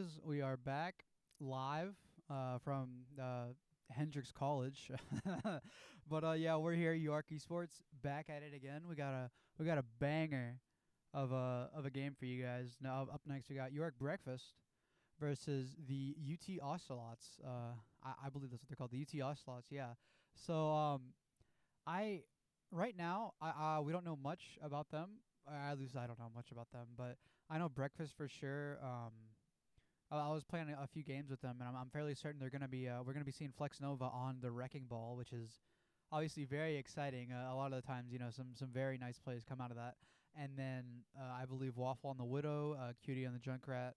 guys? We are back live from Hendrix College. But yeah, we're here, UARK Esports, back at it again. We got a banger of a game for you guys. Now up next we got UARK Breakfast versus the UT Ocelots. I believe that's what they're called, the UT Ocelots. Yeah. So I right now we don't know much about them. At least I don't know much about them, but I know Breakfast for sure. I was playing a few games with them, and I'm fairly certain they're gonna be we're gonna be seeing Flex Nova on the Wrecking Ball, which is obviously very exciting. A lot of the times, some very nice plays come out of that. And then I believe Waffle on the Widow, Cutie on the Junkrat,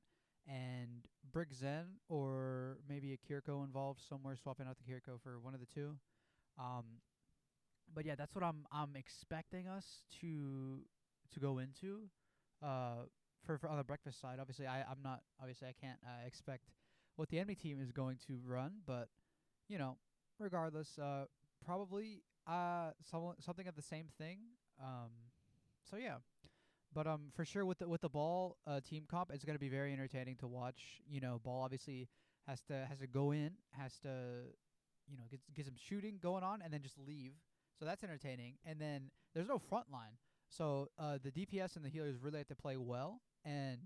and Brick Zen, or maybe a Kiriko involved somewhere, swapping out the Kiriko for one of the two. But yeah, that's what I'm expecting us to go into. For on the Breakfast side, obviously I'm not, obviously I can't expect what the enemy team is going to run, but regardless, probably something of the same thing. So yeah, but for sure with the ball team comp, it's gonna be very entertaining to watch. Ball obviously has to go in, has to get some shooting going on, and then just leave. So that's entertaining. And then there's no front line. So the DPS and the healers really have to play well, and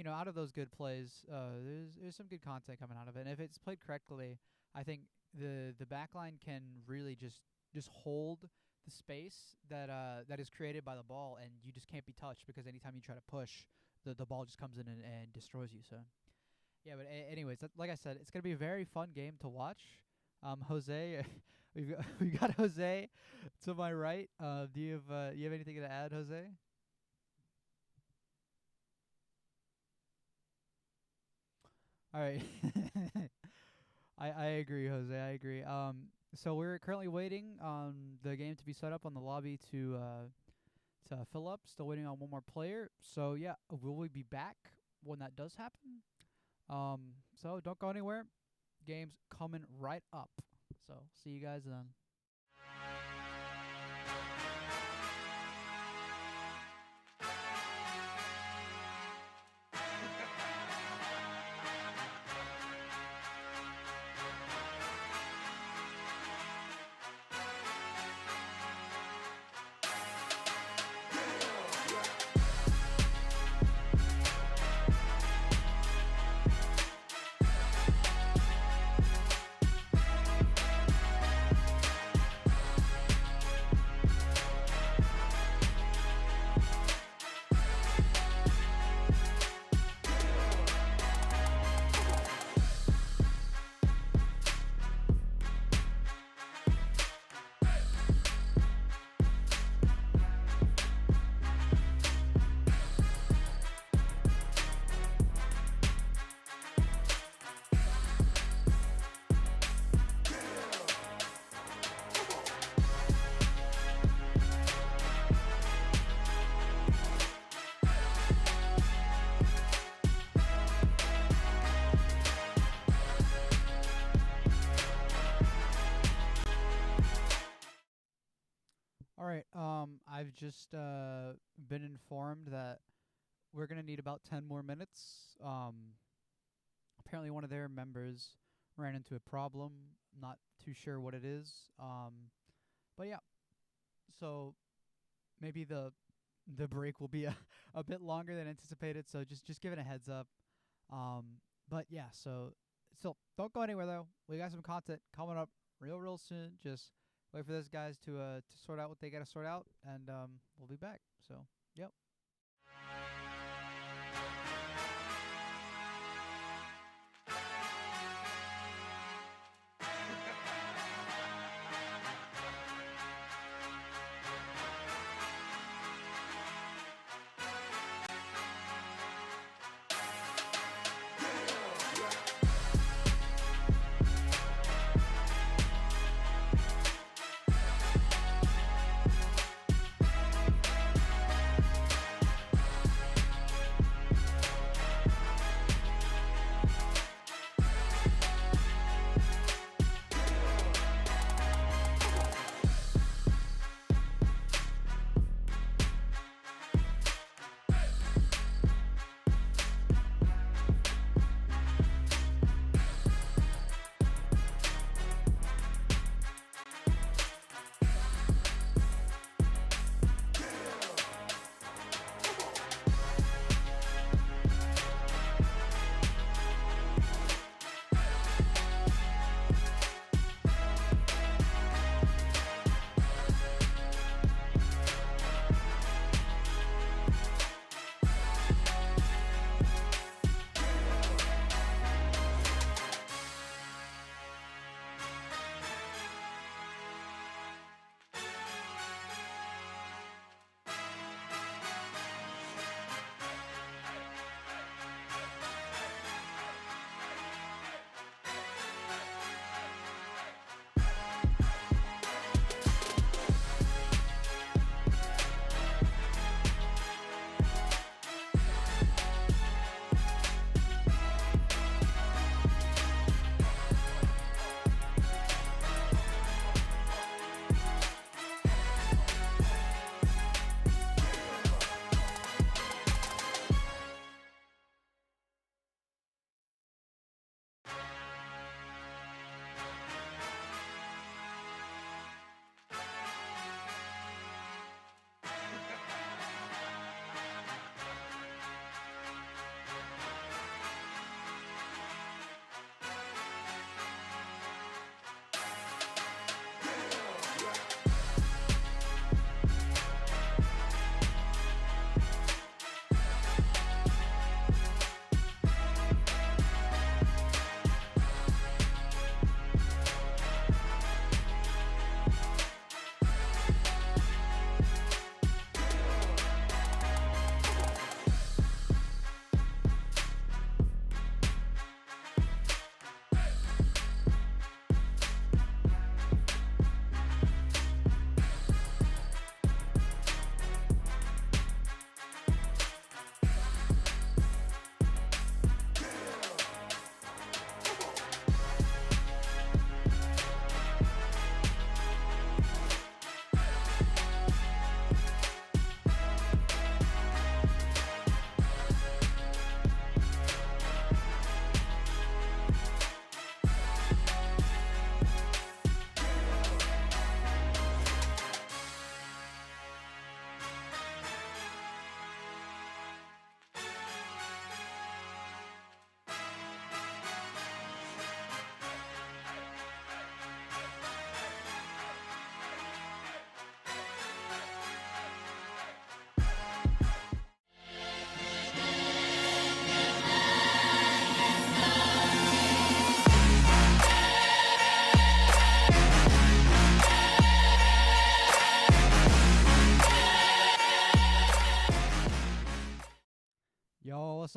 out of those good plays, there's some good content coming out of it. And if it's played correctly, I think the backline can really just hold the space that is created by the ball, and you just can't be touched, because anytime you try to push, the ball just comes in and destroys you. So yeah, but anyways, like I said, it's gonna be a very fun game to watch. Jose, we got Jose to my right. Do you have anything to add, Jose? All right. I agree, Jose. I agree. So we're currently waiting on the game to be set up on the lobby to fill up. Still waiting on one more player. So yeah, will we be back when that does happen? So don't go anywhere. Game's coming right up. So see you guys then. All right. I've just been informed that we're gonna need about 10 more minutes. Apparently one of their members ran into a problem. Not too sure what it is. But yeah. So maybe the break will be a bit longer than anticipated. So just giving a heads up. But yeah. So still don't go anywhere though. We got some content coming up real soon. Just wait for those guys to sort out what they gotta sort out, and we'll be back. So, yep.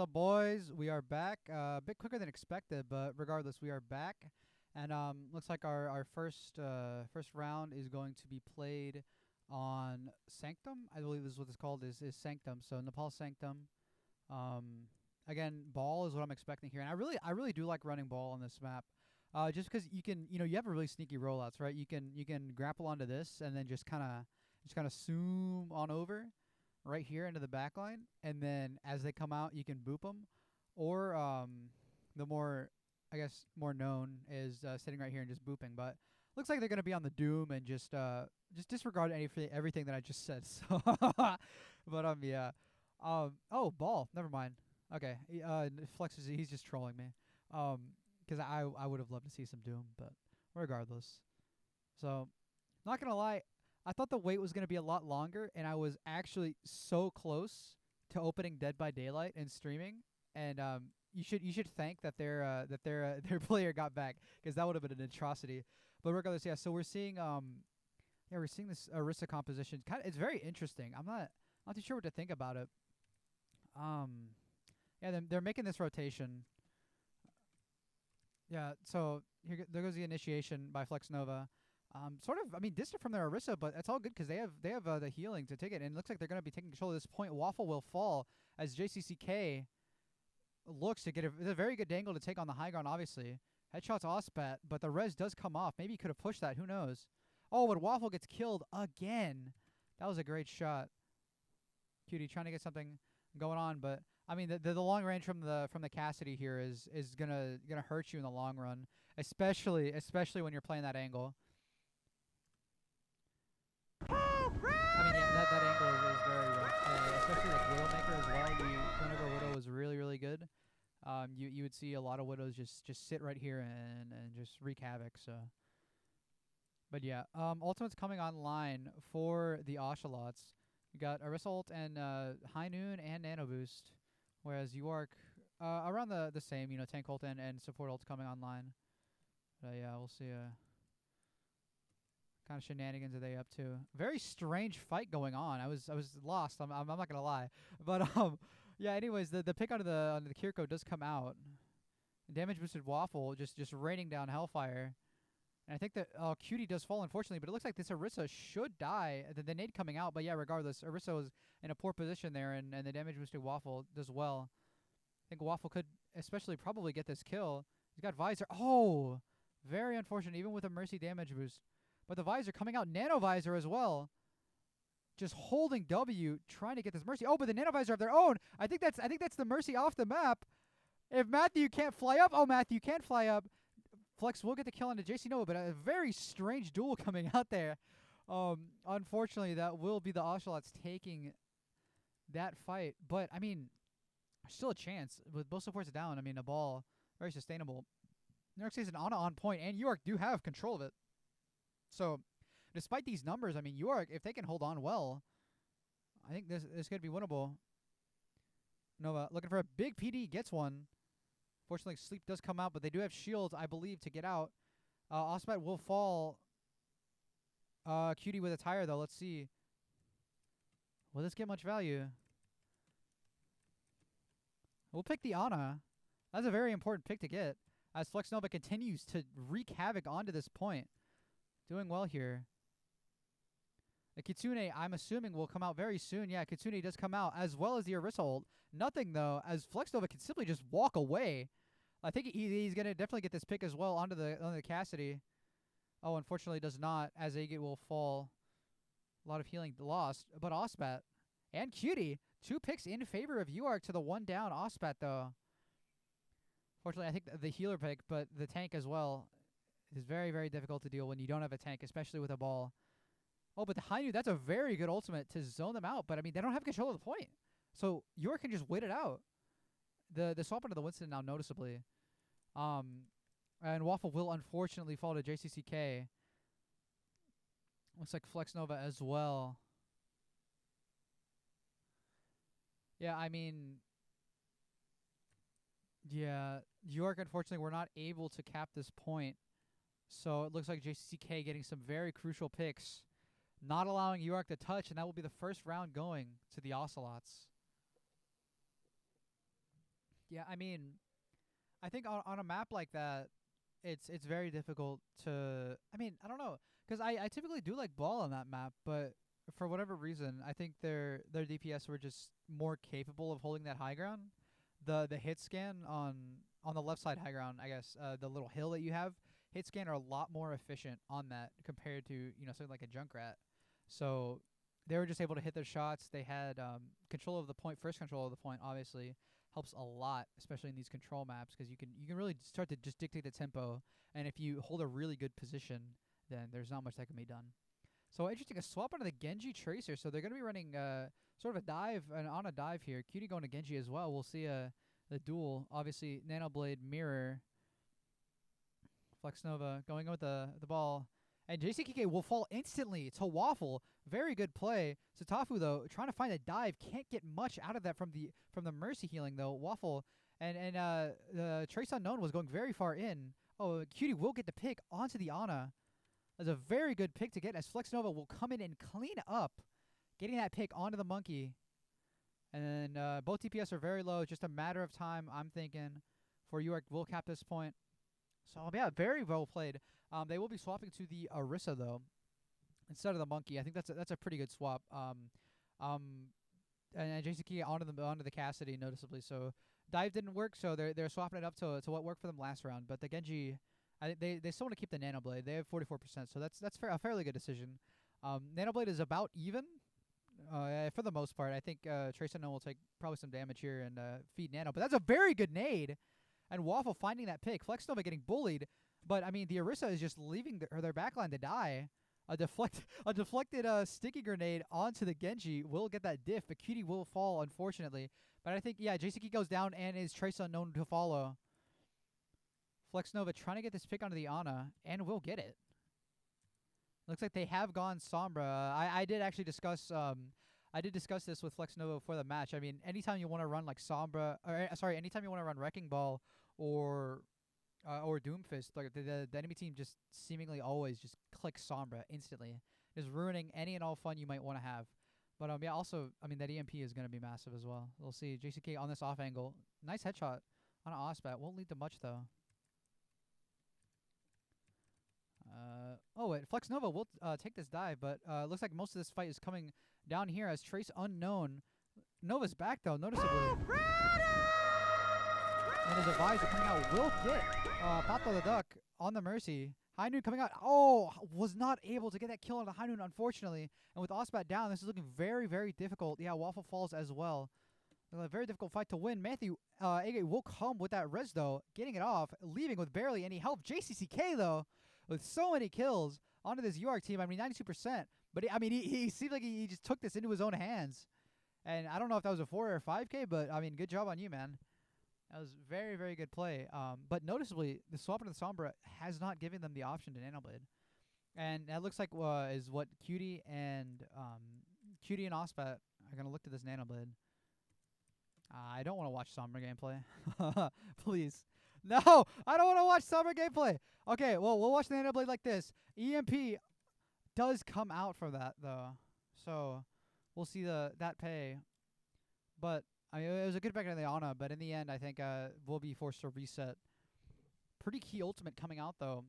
up, boys? We are back. A bit quicker than expected, but regardless, we are back. And looks like our first round is going to be played on Sanctum. I believe this is what it's called. Is Sanctum. So Nepal Sanctum. Again, ball is what I'm expecting here, and I really do like running ball on this map. Just because you have a really sneaky rollouts, right? You can grapple onto this and then just kind of zoom on over right here into the back line, and then as they come out, you can boop them. Or the more, I guess, more known is sitting right here and just booping. But looks like they're gonna be on the Doom and just disregard everything that I just said. So, but yeah. Oh, ball. Never mind. Okay. Flex he's just trolling me. Because I would have loved to see some Doom, but regardless. So, not gonna lie, I thought the wait was gonna be a lot longer, and I was actually so close to opening Dead by Daylight and streaming. And you should thank that their player got back, because that would have been an atrocity. But regardless, yeah. So we're seeing this Orisa composition. It's very interesting. I'm not too sure what to think about it. Yeah, they're making this rotation. Yeah, so there goes the initiation by Flex Nova. Sort of, I mean, distant from their Orisa, but it's all good because they have the healing to take it, and it looks like they're going to be taking control at this point. Waffle will fall as JCCK looks to get a very good dangle to take on the high ground, obviously. Headshots Ospat, but the res does come off. Maybe he could have pushed that. Who knows? Oh, but Waffle gets killed again. That was a great shot. Cutie trying to get something going on, but I mean the long range from the Cassidy here is gonna hurt you in the long run, especially when you're playing that angle. I mean, yeah, that angle is very rough, especially like Widowmaker as well. Whenever Widow is really good, you would see a lot of Widows just sit right here and just wreak havoc. So, but yeah, Ultimate's coming online for the Ocelots. You got Orisa ult and High Noon and Nano Boost, whereas UARK around the same. Tank ult and support ults coming online. But yeah, we'll see. Kind of shenanigans are they up to? Very strange fight going on. I was lost. I'm not gonna lie. But yeah. Anyways, the pick onto the Kiriko does come out. Damage boosted Waffle just raining down Hellfire. And I think that Cutie does fall, unfortunately, but it looks like this Orisa should die. The nade coming out, but yeah, regardless, Orisa was in a poor position there, and the damage boosted Waffle does well. I think Waffle could especially probably get this kill. He's got Visor. Oh, very unfortunate, even with a Mercy damage boost. But the Visor coming out, Nano Visor as well. Just holding W, trying to get this Mercy. Oh, but the Nano Visor of their own. I think that's the Mercy off the map. If Matthew can't fly up, Matthew can't fly up. Flex will get the kill onto JC Nova, but a very strange duel coming out there. Unfortunately, that will be the Ocelots taking that fight. But, I mean, still a chance. With both supports down, I mean, a ball, very sustainable. NECC is an Ana on point, and UARK do have control of it. So, despite these numbers, I mean, UARK, if they can hold on well, I think this could be winnable. Nova looking for a big PD, gets one. Fortunately, Sleep does come out, but they do have shields, I believe, to get out. Ospat will fall. Cutie with a tire, though. Let's see. Will this get much value? We'll pick the Ana. That's a very important pick to get, as Flex Nova continues to wreak havoc onto this point. Doing well here. The Kitsune, I'm assuming, will come out very soon. Yeah, Kitsune does come out, as well as the Orisa ult. Nothing, though, as Flex Nova can simply just walk away. I think he's going to definitely get this pick as well onto the Cassidy. Oh, unfortunately does not, as Agate will fall. A lot of healing lost. But Ospat and Cutie, 2 picks in favor of UARK to the 1 down. Ospat, though. Fortunately, I think the healer pick, but the tank as well, is very, very difficult to deal when you don't have a tank, especially with a ball. Oh, but the Hainu, that's a very good ultimate to zone them out. But, I mean, they don't have control of the point. So, UARK can just wait it out. The swap into the Winston now noticeably. And Waffle will unfortunately fall to JCCK. Looks like Flex Nova as well. Yeah, I mean, yeah, UARK unfortunately were not able to cap this point. So it looks like JCCK getting some very crucial picks, not allowing UARK to touch, and that will be the first round going to the Ocelots. Yeah, I mean, I think on a map like that, it's very difficult to. I mean, I don't know, because I typically do like ball on that map, but for whatever reason, I think their DPS were just more capable of holding that high ground. The hit scan on the left side high ground, I guess, the little hill that you have, hit scan are a lot more efficient on that compared to something like a Junkrat. So they were just able to hit their shots. They had control of the point, first control of the point, obviously helps a lot, especially in these control maps, because you can really start to just dictate the tempo. And if you hold a really good position, then there's not much that can be done. So interesting, a swap onto the Genji Tracer. So they're going to be running sort of a dive, and on a dive here. Cutie going to Genji as well. We'll see the duel. Obviously, Nanoblade, Mirror, Flex Nova going with the ball. And JCKK will fall instantly to Waffle. Very good play. Satafu, though, trying to find a dive. Can't get much out of that from the Mercy healing, though. Waffle and the Trace Unknown was going very far in. Oh, Cutie will get the pick onto the Ana. That's a very good pick to get, as Flex Nova will come in and clean up, getting that pick onto the Monkey. And then both DPS are very low. Just a matter of time, I'm thinking, for UARK will cap this point. So, yeah, very well played. They will be swapping to the Orisa, though, instead of the Monkey. I think that's a pretty good swap. And JCK onto the Cassidy, noticeably. So, dive didn't work, so they're swapping it up to what worked for them last round. But the Genji, they still want to keep the Nanoblade. They have 44%, so that's a fairly good decision. Nanoblade is about even. For the most part, I think Trace Unknown will take probably some damage here and feed Nano. But that's a very good nade. And Waffle finding that pick. Flex Nova getting bullied. But, I mean, the Orisa is just leaving their backline to die. A deflected sticky grenade onto the Genji will get that diff. But Cutie will fall, unfortunately. But I think, yeah, JCK goes down and is Trace Unknown to follow. Flex Nova trying to get this pick onto the Ana and will get it. Looks like they have gone Sombra. I did actually discuss this with Flex Nova before the match. I mean, anytime you want to run like Sombra, anytime you want to run Wrecking Ball or Doomfist, like the enemy team just seemingly always just clicks Sombra instantly, just ruining any and all fun you might want to have. But yeah, also, I mean, that EMP is going to be massive as well. We'll see. JCK on this off angle, nice headshot on an Osbat. Won't lead to much though. Flex Nova will take this dive, but looks like most of this fight is coming down here as Trace Unknown. Nova's back, though, noticeably. And the Divisor coming out will get Pato the Duck on the Mercy. High Noon coming out. Oh, was not able to get that kill on the High Noon, unfortunately. And with Osbat down, this is looking very, very difficult. Yeah, Waffle falls as well. A very difficult fight to win. Matthew Agate will come with that res, though, getting it off, leaving with barely any help. JCCK, though, with so many kills onto this UARK team. I mean, 92%. But, he seemed like he just took this into his own hands. And I don't know if that was a 4 or a 5K, but, I mean, good job on you, man. That was very, very good play. But noticeably, the swap into the Sombra has not given them the option to Nanoblade. And that looks like is what Cutie and Ospat are going to look to this Nanoblade. I don't want to watch Sombra gameplay. Please. No, I don't want to watch Sombra gameplay. Okay, well, we'll watch the Nanoblade like this. EMP does come out from that, though. So we'll see that pay. But I mean, it was a good back in the Ana, but in the end, I think we'll be forced to reset. Pretty key ultimate coming out, though.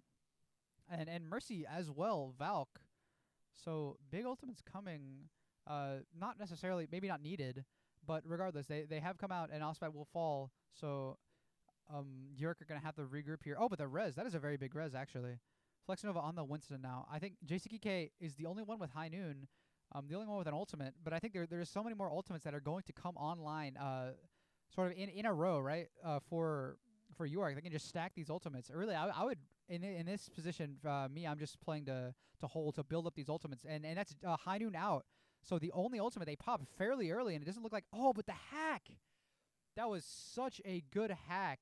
And Mercy as well, Valk. So big ultimates coming. Not necessarily, maybe not needed, but regardless, they have come out, and Ospat will fall. So UARK are going to have to regroup here. Oh, but the res, that is a very big res, actually. Flex Nova on the Winston now. I think JCKK is the only one with High Noon. The only one with an ultimate, but I think there's so many more ultimates that are going to come online, sort of in a row, right? For UARK, they can just stack these ultimates. Really, I would in this position. I'm just playing to hold to build up these ultimates, and that's High Noon out. So the only ultimate they pop fairly early, and it doesn't look like but the hack, that was such a good hack.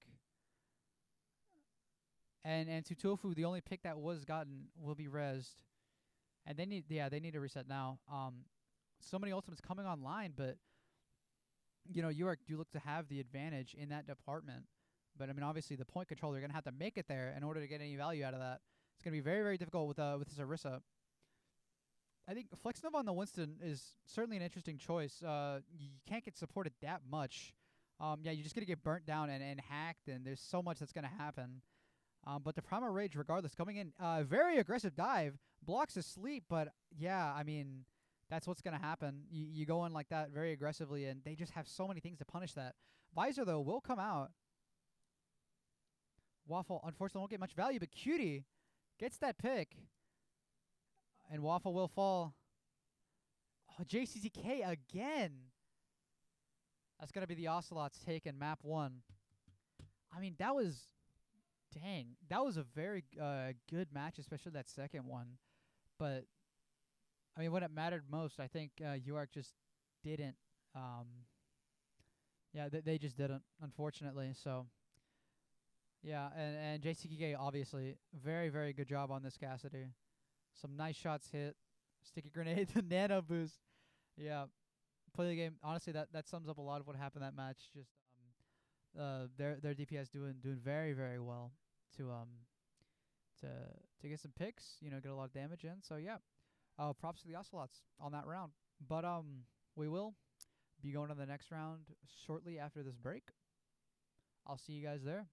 And to Tofu, the only pick that was gotten will be rezzed. And they need to reset now. So many ultimates coming online, but UARK do look to have the advantage in that department. But I mean, obviously the point control, they're gonna have to make it there in order to get any value out of that. It's gonna be very, very difficult with this Orisa. I think Flex Nova on the Winston is certainly an interesting choice. You can't get supported that much yeah, you're just gonna get burnt down and hacked, and there's so much that's gonna happen. But the Primal Rage, regardless, coming in, very aggressive dive, blocks his sleep, but yeah, I mean, that's what's gonna happen. You go in like that very aggressively, and they just have so many things to punish that. Visor though will come out. Waffle unfortunately won't get much value, but Cutie gets that pick, and Waffle will fall. Oh, JCCK again. That's gonna be the Ocelots taking map 1. I mean, that was, dang, that was a very good match, especially that second one. But I mean, when it mattered most, I think UARK just didn't. Yeah, they just didn't, unfortunately. So yeah, and JCK obviously very good job on this Cassidy. Some nice shots hit, sticky grenade, the nano boost. Yeah, play the game. Honestly, that sums up a lot of what happened that match. Just their DPS doing very well to to get some picks. You know, get a lot of damage in. So yeah, props to the Ocelots on that round. But we will be going to the next round shortly after this break. I'll see you guys there.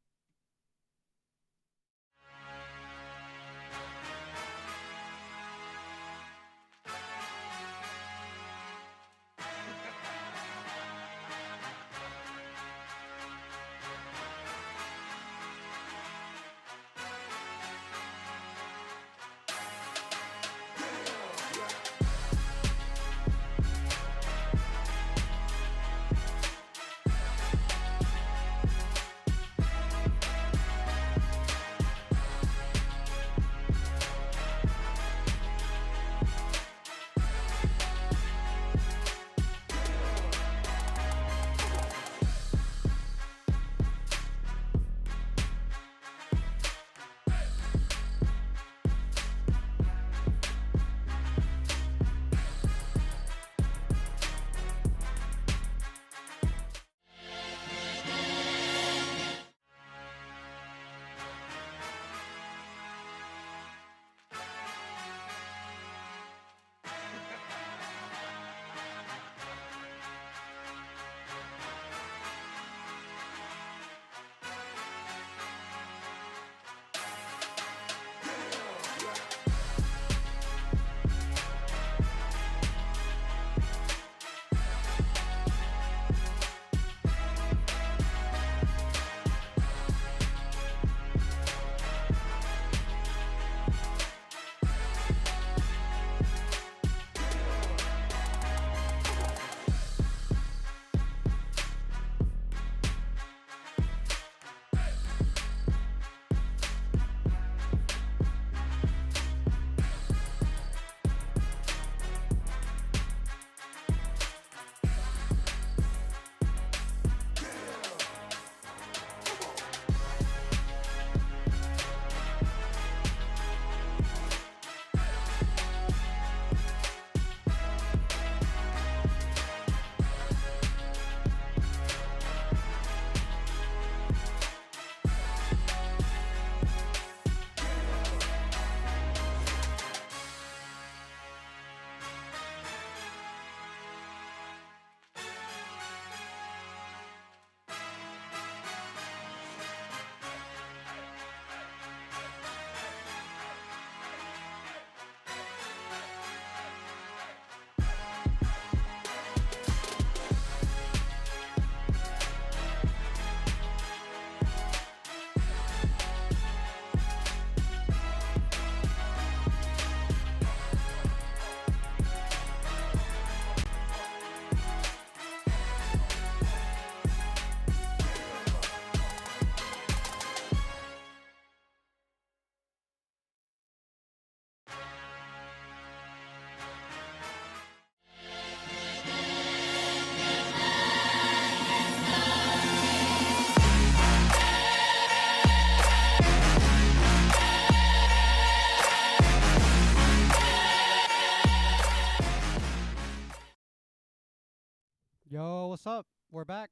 Yo, what's up? We're back.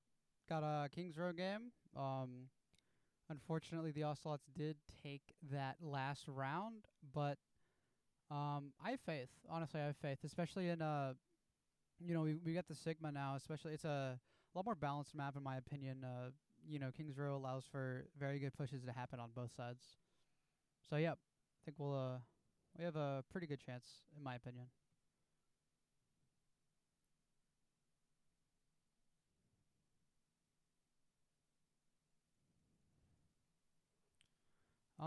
Got a Kings Row game. Unfortunately, the Ocelots did take that last round, but I have faith. Honestly, I have faith, especially in we got the Sigma now. Especially, it's a a lot more balanced map in my opinion. Kings Row allows for very good pushes to happen on both sides. So yeah, I think we have a pretty good chance in my opinion.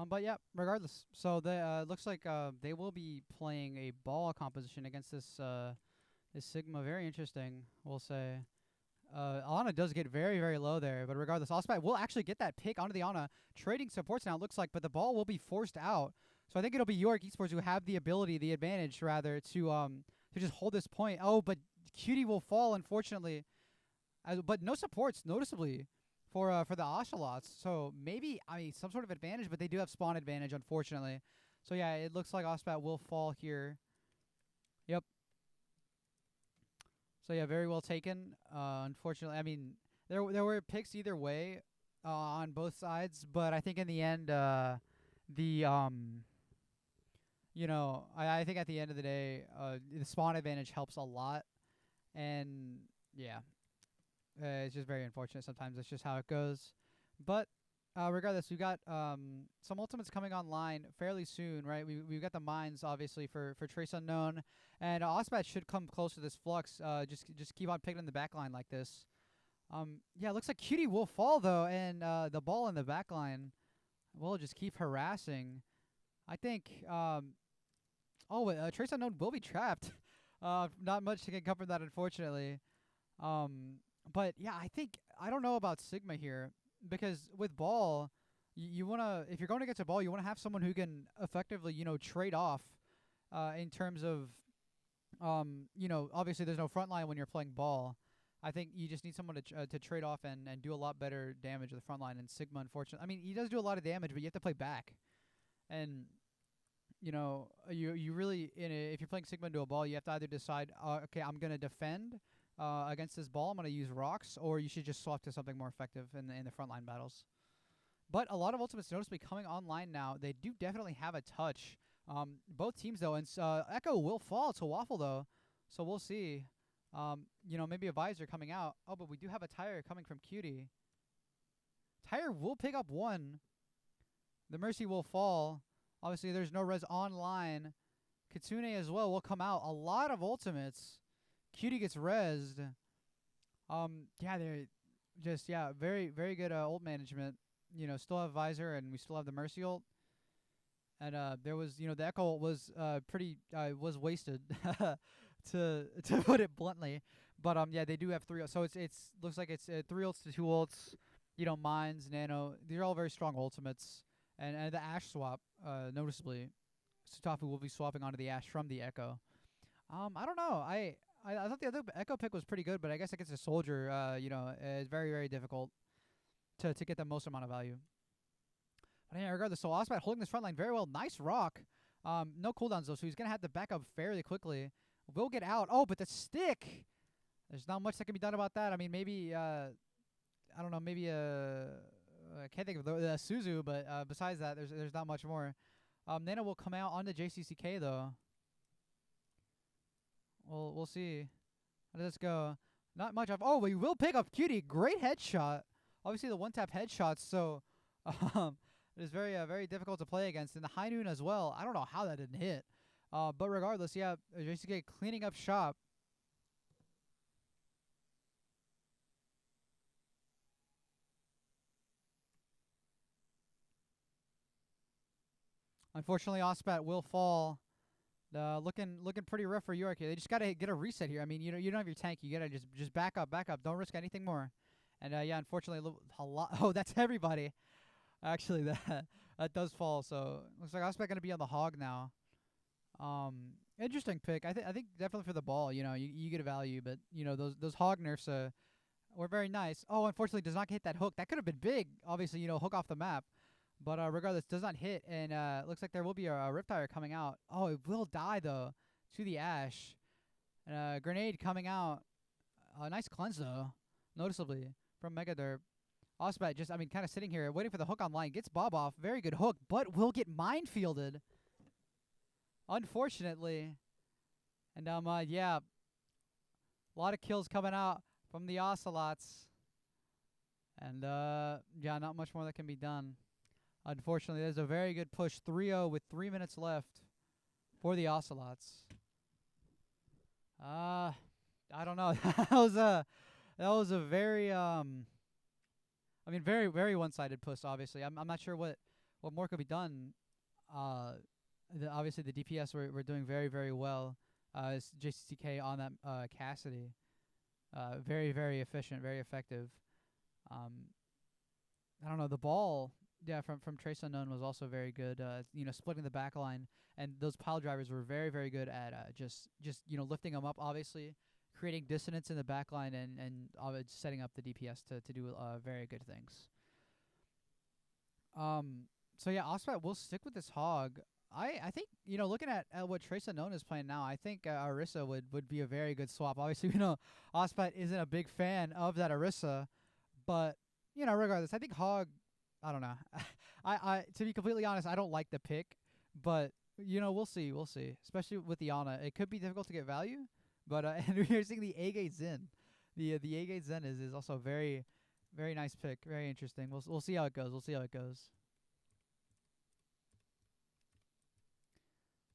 But yeah, regardless. So they looks like they will be playing a ball composition against this Sigma. Very interesting, we'll say. Ana does get very, very low there, but regardless, Ospat will actually get that pick onto the Ana. Trading supports now, it looks like, but the ball will be forced out. So I think it'll be UARK Esports who have the ability, the advantage, rather, to just hold this point. Oh, but Cutie will fall, unfortunately. But no supports, noticeably, for the Ocelots. So maybe, some sort of advantage, but they do have spawn advantage, unfortunately. So yeah, it looks like Ospat will fall here. Yep. So yeah, very well taken. Unfortunately, there were picks either way on both sides, but I think in the end, the I think at the end of the day, the spawn advantage helps a lot, and yeah, it's just very unfortunate. Sometimes that's just how it goes. But regardless, we've got some ultimates coming online fairly soon, right? We've got the mines obviously for Trace Unknown, and Ospat should come close to this flux. Just keep on picking in the back line like this. Yeah, it looks like Cutie will fall though, and the ball in the back line will just keep harassing. I think. Trace Unknown will be trapped. Not much can come from that, unfortunately. But yeah, I don't know about Sigma here. Because with ball, you wanna, if you're going against a ball, you wanna have someone who can effectively, trade off, in terms of, obviously there's no front line when you're playing ball. I think you just need someone to trade off and do a lot better damage with the front line. And Sigma, unfortunately, he does do a lot of damage, but you have to play back. And you really if you're playing Sigma into a ball, you have to either decide, okay, I'm gonna defend against this ball, I'm going to use rocks, or you should just swap to something more effective in the frontline battles. But a lot of ultimates noticeably coming online now. They do definitely have a touch. Both teams, though, and Echo will fall to Waffle, though, so we'll see. Maybe a Visor coming out. Oh, but we do have a Tire coming from Cutie. Tire will pick up one. The Mercy will fall. Obviously, there's no res online. Kitsune as well will come out. A lot of ultimates. Cutie gets rezzed. They're just, very, very good ult management. Still have Visor, and we still have the Mercy ult. And there was, the Echo was was wasted, to put it bluntly. But they do have 3 ults. So it's looks like it's 3 ults to 2 ults. Mines, Nano, they're all very strong ultimates. And the Ashe swap, noticeably, Sutafu will be swapping onto the Ashe from the Echo. I don't know. I thought the other Echo pick was pretty good, but I guess against a Soldier, it's very, very difficult to get the most amount of value. But yeah, regardless, so Ospat holding this front line very well. Nice rock. No cooldowns, though, so he's going to have to back up fairly quickly. Will get out. Oh, but the stick! There's not much that can be done about that. Maybe, I don't know, maybe I can't think of the Suzu, but besides that, there's not much more. Nana will come out onto JCCK, though. We'll see. How does this go? Not much of. Oh, we will pick up Cutie. Great headshot. Obviously, the one-tap headshots, so it is very, very difficult to play against. And the High Noon as well. I don't know how that didn't hit. But regardless, yeah, JCK cleaning up shop. Unfortunately, Ospat will fall. Looking pretty rough for UARK. They just gotta get a reset here. You don't have your tank. You gotta just back up. Don't risk anything more. And unfortunately, a lot. Oh, that's everybody. Actually, that does fall. So looks like Ospat gonna be on the Hog now. Interesting pick. I think definitely for the ball. You get a value, but those Hog nerfs were very nice. Oh, unfortunately, does not hit that hook. That could have been big. Obviously, hook off the map. But regardless, does not hit, and looks like there will be a Riptire coming out. Oh, it will die, though, to the Ashe. Grenade coming out. Nice cleanse, though, noticeably, from Megaderp. Ospat just, kind of sitting here, waiting for the hook online. Gets Bob off. Very good hook, but will get minefielded, unfortunately. And, a lot of kills coming out. from the Ocelots. And, yeah, not much more that can be done. Unfortunately, there's a very good push. 3-0 with 3 minutes left for the Ocelots. I don't know. that was a very, very, very one-sided push, obviously. I'm not sure what more could be done. Obviously, the DPS were doing very, very well. It's JCK on that Cassidy. Very, very efficient, very effective. I don't know, the ball, yeah, from Trace Unknown was also very good. Splitting the back line, and those pile drivers were very, very good at just lifting them up, obviously, creating dissonance in the back line, and setting up the DPS to do very good things. So yeah, Ospat will stick with this hog. I think, looking at what Trace Unknown is playing now, I think Orisa would be a very good swap. Obviously, we know Ospat isn't a big fan of that Orisa, but, regardless, I think hog, I don't know. I to be completely honest, I don't like the pick, but, we'll see. Especially with the Ana. It could be difficult to get value, but and we're seeing the A-Gate Zen. The A-Gate Zen is also a very, very nice pick. Very interesting. We'll see how it goes.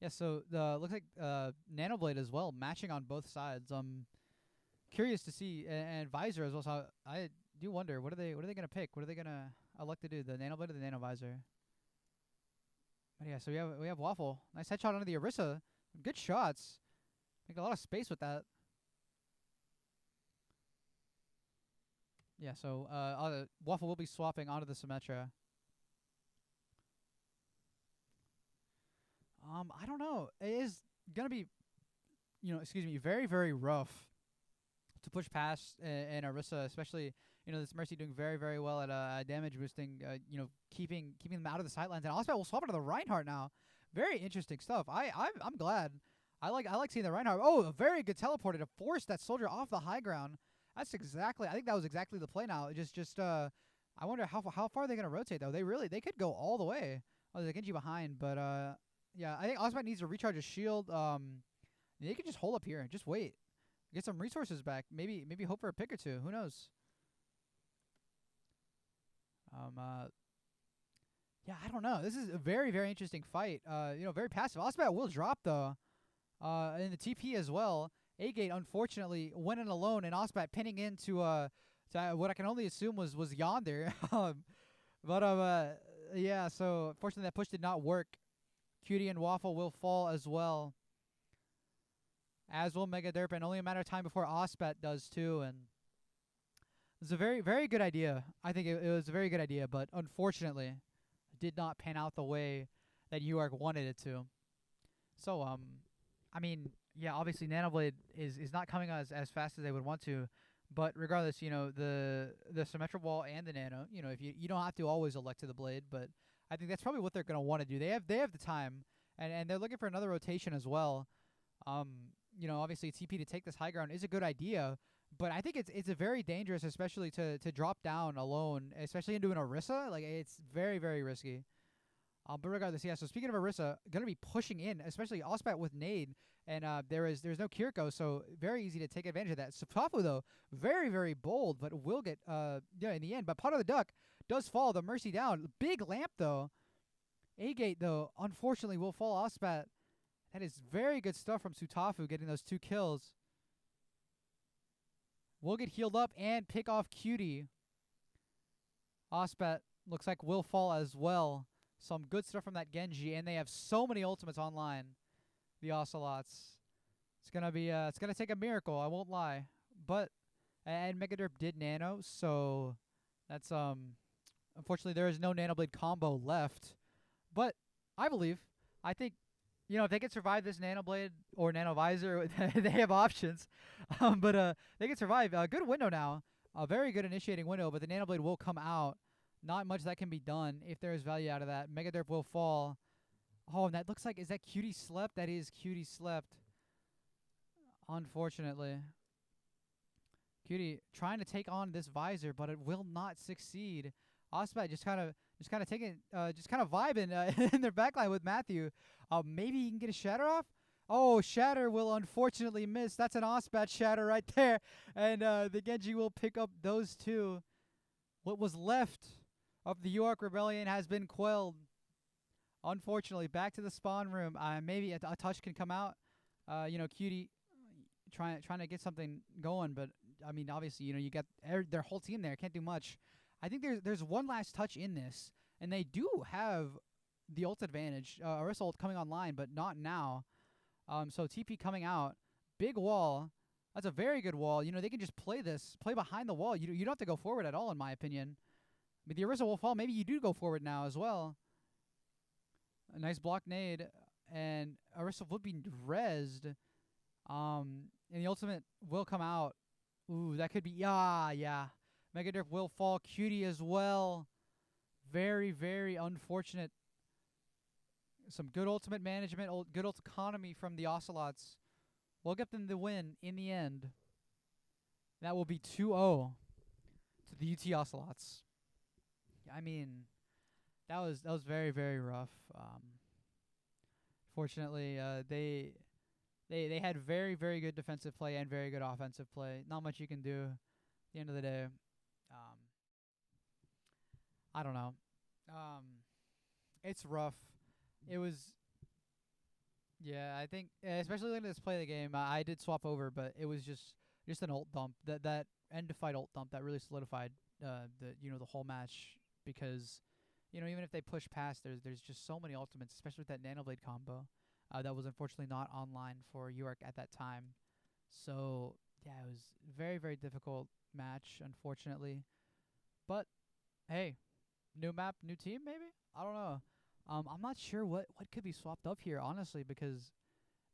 Yeah, so looks like Nanoblade as well, matching on both sides. Curious to see, and Visor as well. So I do wonder, what are they gonna pick? What are they gonna elect to do? The Nanoblade or the Nano Visor? But yeah, so we have Waffle. Nice headshot onto the Orisa. Good shots. Make a lot of space with that. Yeah, so Waffle will be swapping onto the Symmetra. I don't know. It is gonna be, very, very rough to push past in Orisa, especially, this Mercy doing very, very well at damage boosting, keeping them out of the sidelines. And Ospat will swap into the Reinhardt now. Very interesting stuff. I'm glad. I like seeing the Reinhardt. Oh, a very good teleporter to force that soldier off the high ground. I think that was exactly the play now. I wonder how far they're gonna rotate though. They could go all the way. Oh, there's a Genji behind, but yeah, I think Osmat needs to recharge his shield. They could just hold up here and just wait. Get some resources back. Maybe hope for a pick or two. Who knows? Yeah, I don't know. This is a very, very interesting fight. Very passive. Osmat will drop though. In the TP as well. A-Gate unfortunately went in alone, and Ospat pinning into to what I can only assume was Yonder. Yeah, so unfortunately that push did not work. Cutie and Waffle will fall as well, as will Mega Derp, and only a matter of time before Ospat does too. And it's a very, very good idea. I think it was a very good idea, but unfortunately, it did not pan out the way that UARK wanted it to. So, yeah, obviously Nanoblade is not coming as fast as they would want to, but regardless, the Symmetra Wall and the Nano, if you don't have to always elect to the Blade, but I think that's probably what they're gonna want to do. They have the time, and they're looking for another rotation as well. Obviously TP to take this high ground is a good idea, but I think it's a very dangerous, especially to drop down alone, especially into an Orisa. Like, it's very, very risky. But regardless, yeah. So speaking of Orisa, gonna be pushing in, especially Ospat with nade, and there's no Kiriko, so very easy to take advantage of that. Supafu though, very, very bold, but will get in the end. But Pot of the Duck does fall. The Mercy down. Big lamp though. A-Gate though, unfortunately will fall. Ospat. That is very good stuff from Sutafu, getting those 2 kills. Will get healed up and pick off Cutie. Ospat looks like will fall as well. Some good stuff from that Genji, and they have so many ultimates online. The Ocelots. It's gonna take a miracle, I won't lie. But and Megaderp did nano, so that's unfortunately there is no Nanoblade combo left. But I think if they can survive this Nanoblade or Nano Visor, they have options. But they can survive. Good window now. A very good initiating window, but the Nanoblade will come out. Not much that can be done if there is value out of that. Megaderp will fall. Oh, and that looks like, is that Cutie slept? That is Cutie slept. Unfortunately. Cutie trying to take on this Visor, but it will not succeed. Ospat just kind of vibing in their backline with Matthew. Maybe he can get a shatter off. Oh, Shatter will unfortunately miss. That's an Osbat Shatter right there. And the Genji will pick up those two. What was left of the UARK Rebellion has been quelled. Unfortunately, back to the spawn room. Maybe a touch can come out. Cutie trying to get something going, but I mean, obviously, you get their whole team there. Can't do much. I think there's one last touch in this, and they do have the ult advantage. Orisa ult coming online, but not now. So TP coming out, big wall. That's a very good wall. They can just play behind the wall. You don't have to go forward at all, in my opinion. I mean, the Orisa will fall. Maybe you do go forward now as well. A nice block nade, and Orisa would be rezzed. And the ultimate will come out. Ooh, that could be yeah. Mega Derp will fall. Cutie as well. Very, very unfortunate. Some good ultimate management, good ult economy from the Ocelots. We'll get them the win in the end. That will be 2-0 to the UT Ocelots. I mean, that was very, very rough. Fortunately, they had very, very good defensive play and very good offensive play. Not much you can do at the end of the day. I don't know. It's rough. It was, yeah, I think, especially looking at this play of the game, I did swap over, but it was just an ult dump. That end to fight ult dump that really solidified the whole match, because even if they push past, there's just so many ultimates, especially with that Nanoblade combo that was unfortunately not online for UARK at that time. So yeah, it was a very, very difficult match, unfortunately. But hey, new map, new team, maybe? I don't know. I'm not sure what could be swapped up here, honestly, because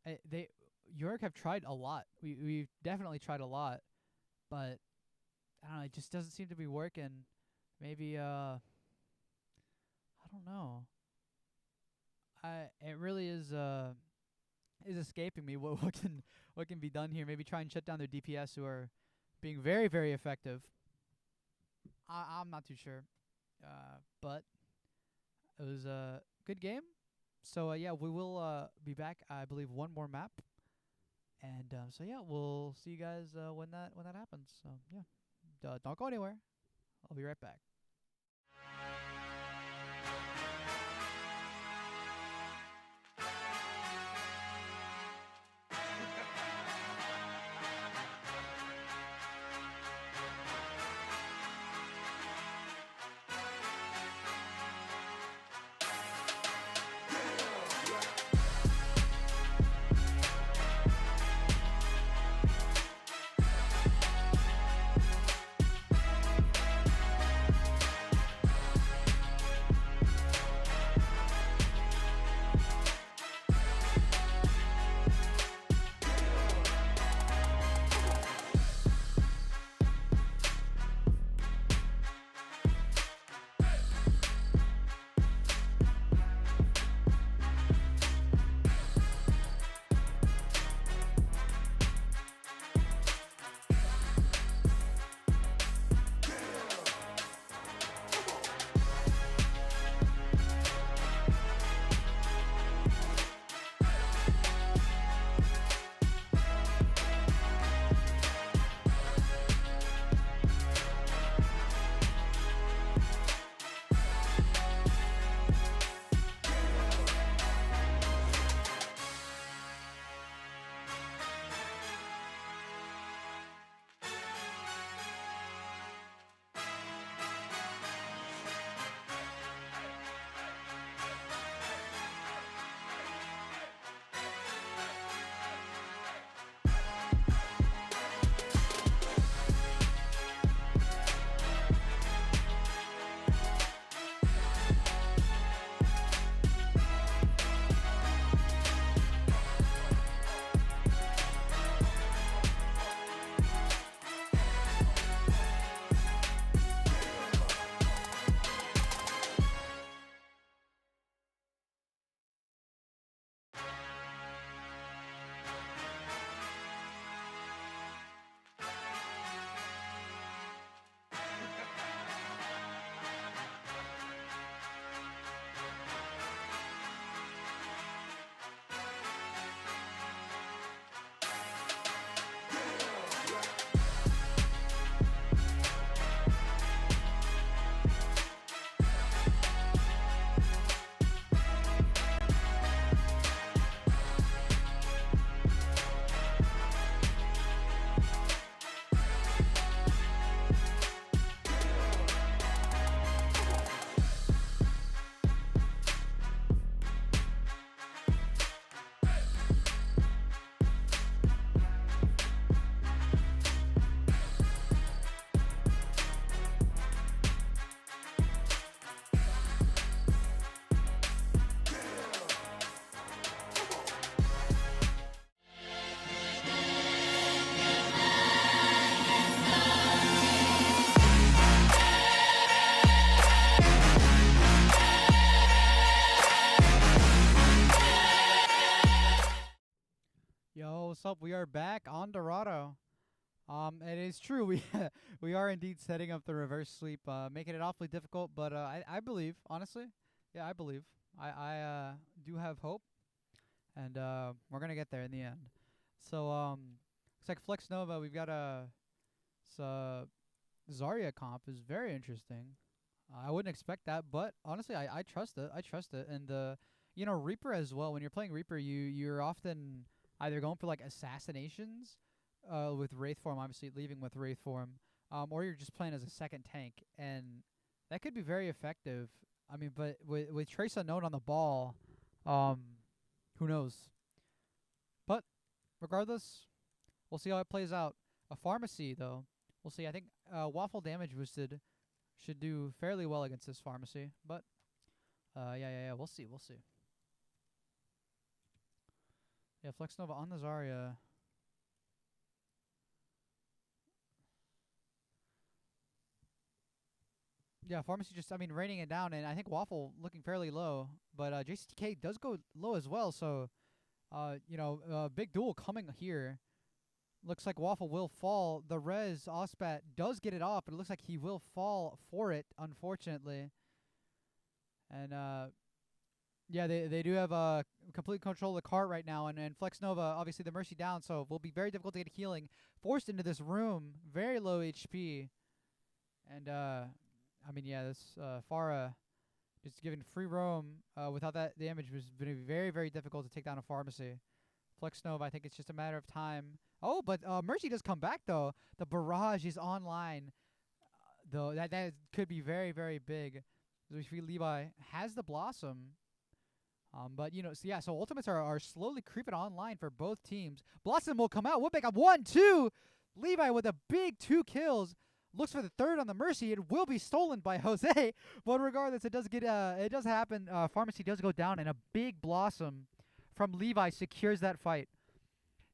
UARK have tried a lot. We've definitely tried a lot, but I don't know. It just doesn't seem to be working. Maybe I don't know. It really is escaping me what can be done here. Maybe try and shut down their DPS, who are being very, very effective. I'm not too sure, but it was a good game. So yeah, we will be back, I believe, one more map, and so yeah, we'll see you guys when that happens. So yeah, don't go anywhere. I'll be right back. what's up? We are back on Dorado. It is true. We we are indeed setting up the reverse sweep, making it awfully difficult. But I believe, honestly, yeah, I believe. I do have hope, and we're gonna get there in the end. So looks like Flex Nova. We've got a Zarya comp is very interesting. I wouldn't expect that, but honestly, I trust it. I trust it, and Reaper as well. When you're playing Reaper, you're often either going for like assassinations, with Wraith form, obviously leaving with Wraith form, or you're just playing as a second tank, and that could be very effective. I mean, but with Trace Unknown on the ball, who knows? But regardless, we'll see how it plays out. A Pharmacy though, we'll see. I think Waffle damage boosted should do fairly well against this Pharmacy, but yeah, we'll see. Yeah, Flex Nova on the Zarya. Yeah, Pharmacy just, I mean, raining it down, and I think Waffle looking fairly low, but JCTK does go low as well, so, big duel coming here. Looks like Waffle will fall. The Res Ospat does get it off, but it looks like he will fall for it, unfortunately. And, yeah, they do have complete control of the cart right now, and Flex Nova, obviously the Mercy down, so it will be very difficult to get healing. Forced into this room, very low HP. And, I mean, yeah, this Pharah just giving free roam without that damage was going to be very, very difficult to take down a Pharmacy. Flex Nova, I think it's just a matter of time. Oh, but Mercy does come back, though. The barrage is online, though. That could be very, very big. We see Levi has the Blossom. But, so ultimates are slowly creeping online for both teams. Blossom will come out. We'll pick up 1, 2. Levi with a big 2 kills. Looks for the third on the Mercy. It will be stolen by Jose. But regardless, it does happen. Pharmacy does go down, and a big Blossom from Levi secures that fight.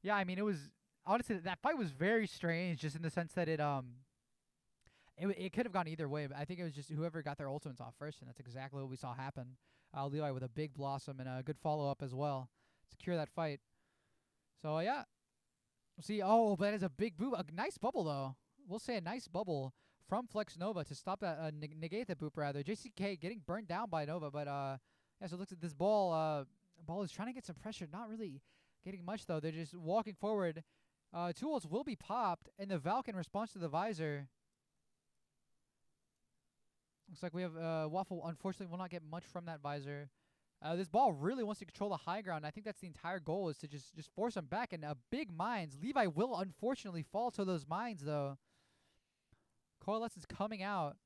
Yeah, I mean, it was honestly, that fight was very strange, just in the sense that it could have gone either way. But I think it was just whoever got their ultimates off first, and that's exactly what we saw happen. Levi with a big Blossom and a good follow up as well, secure that fight. So yeah, we'll see. Oh, but that is a big boop. A nice bubble though. We'll say a nice bubble from Flex Nova to stop that, negate that boop rather. JCK getting burned down by Nova, but yeah. So it looks at this ball. Ball is trying to get some pressure, not really getting much though. They're just walking forward. 2 ults will be popped, and the Valk in response to the visor. Looks like we have Waffle. Unfortunately, will not get much from that visor. This ball really wants to control the high ground. I think that's the entire goal, is to just force him back. And big mines. Levi will unfortunately fall to those mines though. Coalescence coming out,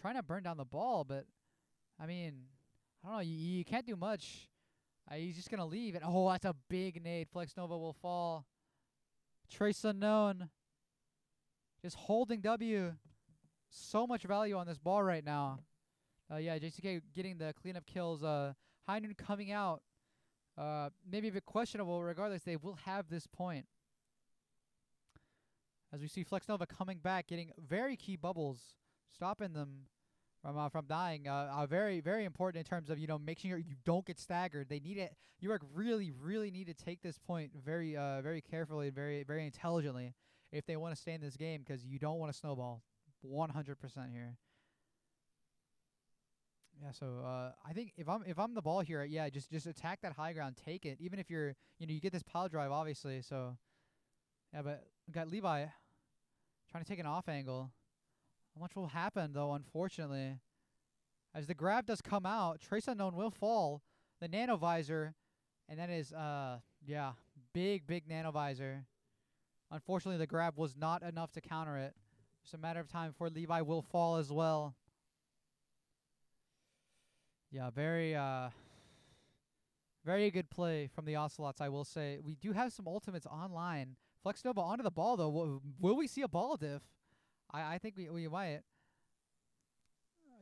trying to burn down the ball, but I mean, I don't know. You can't do much. He's just gonna leave, and oh, that's a big nade. Flex Nova will fall. Trace Unknown just holding W. So much value on this ball right now. Yeah, JCK getting the cleanup kills. High Noon coming out. Maybe a bit questionable. Regardless, they will have this point. As we see Flex Nova coming back, getting very key bubbles, stopping them from dying. Very, very important in terms of, making sure you don't get staggered. They need it. UARK really, really need to take this point very, very carefully and very, very intelligently if they want to stay in this game, because you don't want to snowball 100% here. Yeah, so I think if I'm the ball here, yeah, just attack that high ground, take it. Even if you're, you get this pile drive, obviously. So yeah, but we got Levi trying to take an off angle. How much will happen though? Unfortunately, as the grab does come out, Trace Unknown will fall. The nano visor, and that is yeah, big nano visor. Unfortunately, the grab was not enough to counter it. Just a matter of time before Levi will fall as well. Yeah, very good play from the Ocelots, I will say. We do have some ultimates online. Flex Nova onto the ball, though. Will we see a ball diff? I think we might.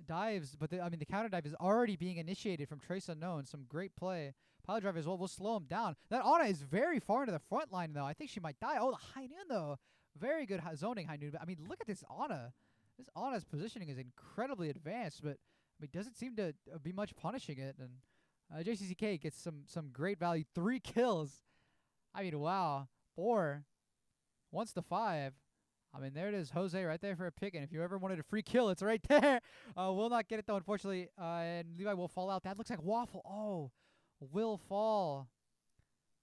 Dives, but the counter dive is already being initiated from Trace Unknown. Some great play. Pile drive as well will slow him down. That Ana is very far into the front line, though. I think she might die. Oh, the High Noon, though. Very good zoning High Noon. But, look at this Ana. This Ana's positioning is incredibly advanced, but doesn't seem to be much punishing it. And JCCK gets some great value. 3 kills. I mean, wow. 4 once to 5. I mean, there it is, Jose right there for a pick. And if you ever wanted a free kill, it's right there. Will not get it though, unfortunately. And Levi will fall out. That looks like Waffle. Oh, will fall.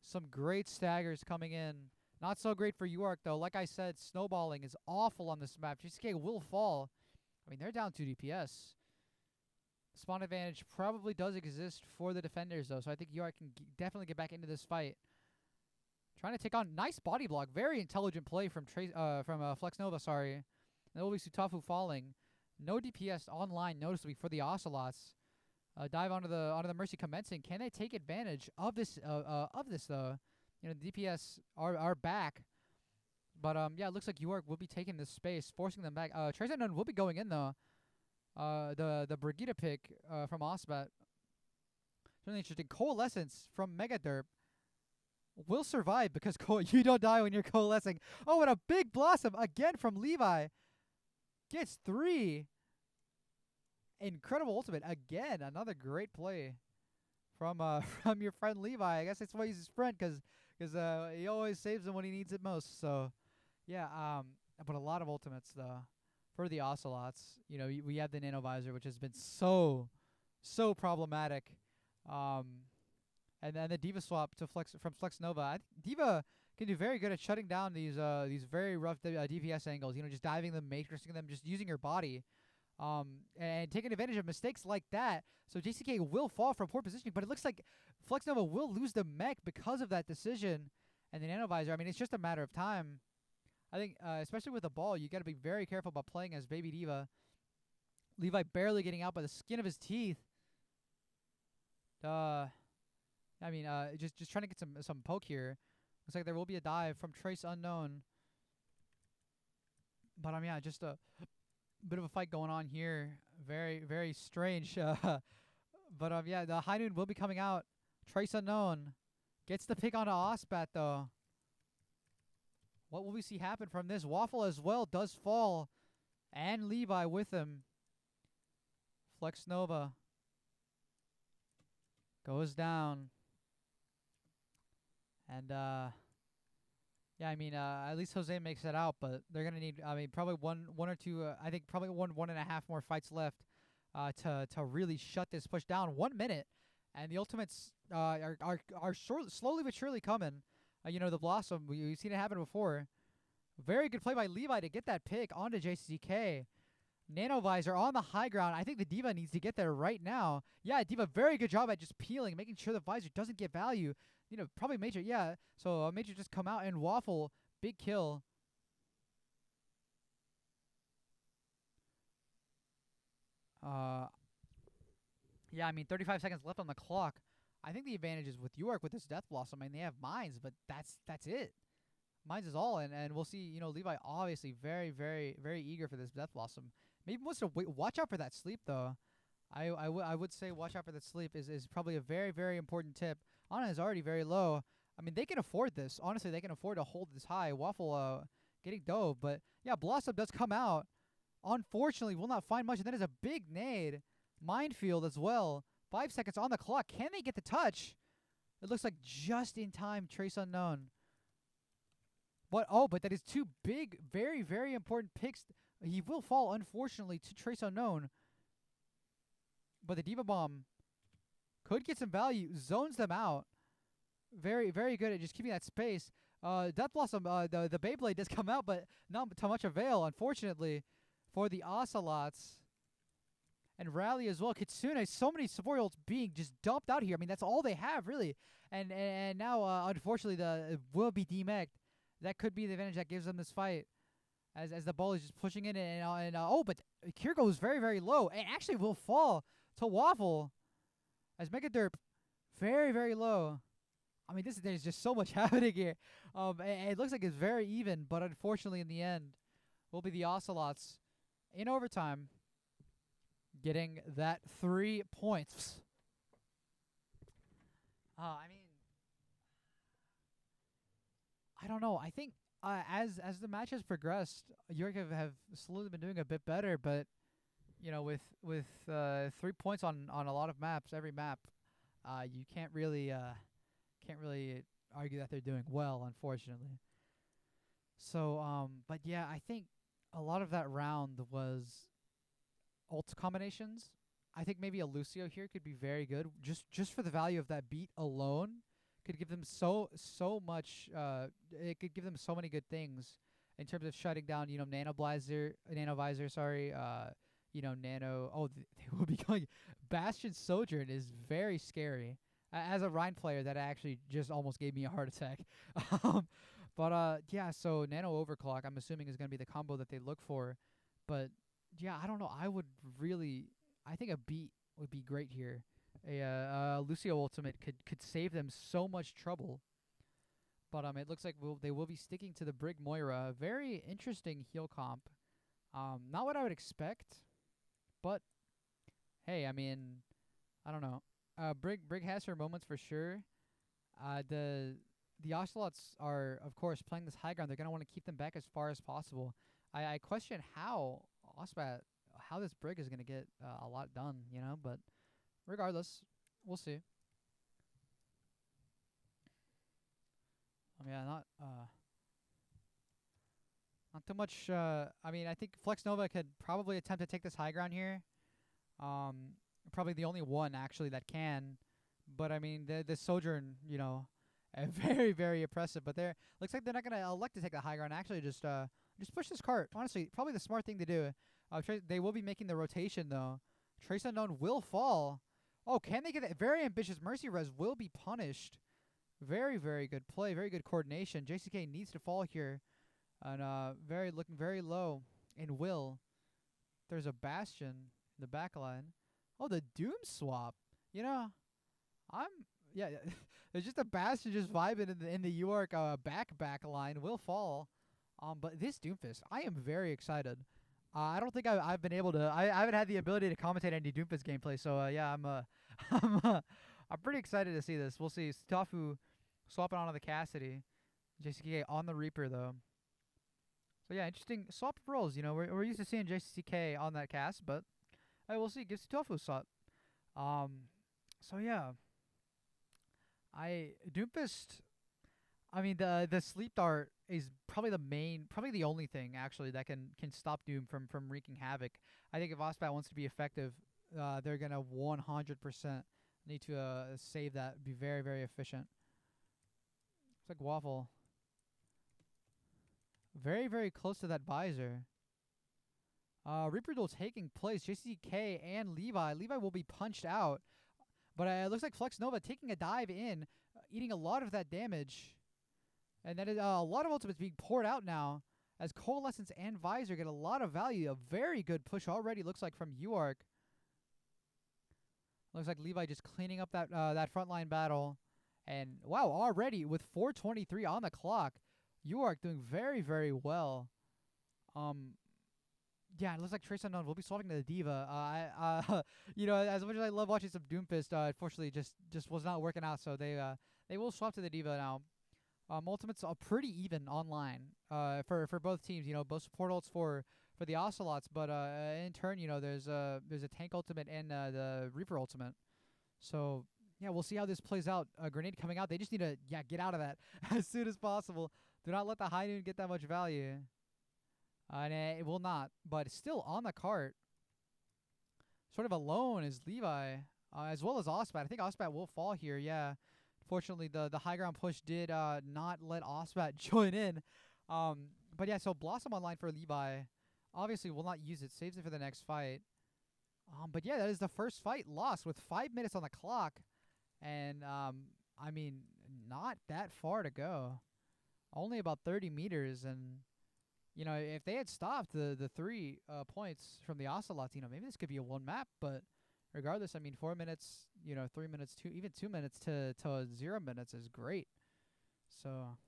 Some great staggers coming in. Not so great for UARK though. Like I said, snowballing is awful on this map. JCK will fall. I mean, they're down 2 DPS. Spawn advantage probably does exist for the defenders though, so I think UARK can definitely get back into this fight. Trying to take on nice body block, very intelligent play from Flex Nova. Sorry, that will be Sutafu falling. No DPS online noticeably for the Ocelots. Dive onto the Mercy commencing. Can they take advantage of this? Though, you know, the DPS are back, but yeah, it looks like UARK will be taking this space, forcing them back. Trace Unknown will be going in though. The Brigitte pick from Osbat. Really interesting. Coalescence from Megaderp will survive because you don't die when you're coalescing. Oh, and a big blossom again from Levi. Gets 3. Incredible ultimate again. Another great play from from your friend Levi. I guess that's why he's his friend, because he always saves him when he needs it most. So yeah, but a lot of ultimates though for the Ocelots. You know, we have the Nano Visor, which has been so problematic. And then the Diva swap to Flex Nova. I think Diva can do very good at shutting down these very rough DPS angles. You know, just diving them, matrixing them, just using your body, and taking advantage of mistakes like that. So JCK will fall from poor positioning, but it looks like Flex Nova will lose the mech because of that decision. And the Nano Visor, I mean, it's just a matter of time. I think, especially with the ball, you got to be very careful about playing as Baby Diva. Levi barely getting out by the skin of his teeth. I mean, just trying to get some poke here. Looks like there will be a dive from Trace Unknown. But yeah, just a bit of a fight going on here. Very strange. But yeah, the High Noon will be coming out. Trace Unknown gets the pick onto Osbat though. What will we see happen from this? Waffle as well does fall, and Levi with him. Flex Nova goes down. And yeah, I mean, at least Jose makes it out, but they're gonna need, I mean, probably one or two. I think probably one and a half more fights left to really shut this push down. 1 minute, and the ultimates are slowly but surely coming. You know, the Blossom, we've seen it happen before. Very good play by Levi to get that pick onto JCK. Nano Visor on the high ground. I think the Diva needs to get there right now. Yeah, Diva, very good job at just peeling, making sure the Visor doesn't get value. You know, probably Major, yeah. So Major just come out and Waffle, big kill. Yeah, I mean, 35 seconds left on the clock. I think the advantage is with UARK with this Death Blossom. I mean, they have mines, but that's it. Mines is all, and we'll see. You know, Levi obviously very eager for this Death Blossom. Maybe wants to watch out for that sleep though. I would say watch out for that sleep is probably a very important tip. Ana is already very low. I mean, they can afford this. Honestly, they can afford to hold this high. Waffle getting dove, but yeah, Blossom does come out. Unfortunately, will not find much. And then there's a big nade. Minefield as well. 5 seconds on the clock. Can they get the touch? It looks like just in time. Trace Unknown. But that is 2 big, very important picks. He will fall, unfortunately, to Trace Unknown. But the Diva Bomb could get some value. Zones them out. Very good at just keeping that space. Death Blossom, the Beyblade does come out, but not to much avail, unfortunately, for the Ocelots. And Rally as well. Kitsune, so many support ults being just dumped out here. I mean, that's all they have, really. And now, unfortunately, it will be demeched. That could be the advantage that gives them this fight. As the ball is just pushing in but Kier goes very low and actually will fall to Waffle as Megaderp very low. I mean, there's just so much happening here. It looks like it's very even, but unfortunately in the end will be the Ocelots in overtime getting that 3 points. I mean, I don't know. I think as the match has progressed, UARK have slowly been doing a bit better, but you know, with 3 points on a lot of maps, every map, you can't really argue that they're doing well, unfortunately. So, but yeah, I think a lot of that round was ult combinations. I think maybe a Lucio here could be very good, just for the value of that beat alone. Could give them so much. It could give them so many good things in terms of shutting down. Nano visor. Sorry. Nano. Oh, they will be going. Bastion Sojourn is very scary. As a Rhine player, that actually just almost gave me a heart attack. um, but yeah. So Nano Overclock, I'm assuming is gonna be the combo that they look for, but yeah, I don't know. I think a beat would be great here. A Lucio ultimate could save them so much trouble. But it looks like they will be sticking to the Brig Moira. Very interesting heal comp. Not what I would expect, but hey, I mean, I don't know. Brig has her moments for sure. The Ocelots are, of course, playing this high ground. They're gonna want to keep them back as far as possible. I question how Ospat, how this Brig is gonna get a lot done, but regardless, we'll see. Yeah, not too much. I mean, I think Flex Nova could probably attempt to take this high ground here. Probably the only one actually that can. But I mean, the Sojourn, very very impressive. But looks like they're not gonna elect to take the high ground. Actually, just push this cart. Honestly, probably the smart thing to do. They will be making the rotation though. Trace Unknown will fall. Oh, can they get it? Very ambitious Mercy Res will be punished. Very, very good play. Very good coordination. JCK needs to fall here. And looking very low. And will. There's a Bastion in the back line. Oh, the Doom swap. Yeah, there's just a Bastion just vibing in the UARK back line. Will fall. But this Doomfist, I am very excited. I don't think I've been able to. I haven't had the ability to commentate any Doomfist gameplay. So yeah, I'm pretty excited to see this. We'll see. Stafu swapping onto the Cassidy. JCK on the Reaper though. So yeah, interesting swap of roles. We're used to seeing JCK on that cast, but we'll see. Gives Tofu a swap. So yeah, Doomfist. I mean, the sleep dart is probably the only thing actually that can stop Doom from wreaking havoc. I think if Ospat wants to be effective, they're gonna 100% need to save that. Be very very efficient. It's like Waffle. Very very close to that visor. Reaper duel taking place. JCK and Levi. Levi will be punched out, but it looks like Flex Nova taking a dive in, eating a lot of that damage. And that is a lot of ultimates being poured out now as Coalescence and Visor get a lot of value. A very good push already looks like from UARK. Looks like Levi just cleaning up that frontline battle. And wow, already with 4:23 on the clock, UARK doing very, very well. Yeah, it looks like Trace Unknown will be swapping to the Diva. As much as I love watching some Doomfist, unfortunately just was not working out. So they will swap to the Diva now. Ultimates are pretty even online for both teams. Both support ults for the Ocelots, but in turn, there's a tank ultimate and the Reaper ultimate. So yeah, we'll see how this plays out. A grenade coming out. They just need to get out of that as soon as possible. Do not let the High Noon get that much value. And it will not, but still on the cart. Sort of alone is Levi, as well as Ospat. I think Ospat will fall here. Yeah. Fortunately, the high ground push did not let Ospat join in. But yeah, so Blossom online for Levi. Obviously, will not use it. Saves it for the next fight. But yeah, that is the first fight lost with 5 minutes on the clock. And, I mean, not that far to go. Only about 30 meters. And, if they had stopped the 3 points from the Ocelots, maybe this could be a one map. But regardless, I mean, 4 minutes, 3 minutes, even 2 minutes to 0 minutes is great. So,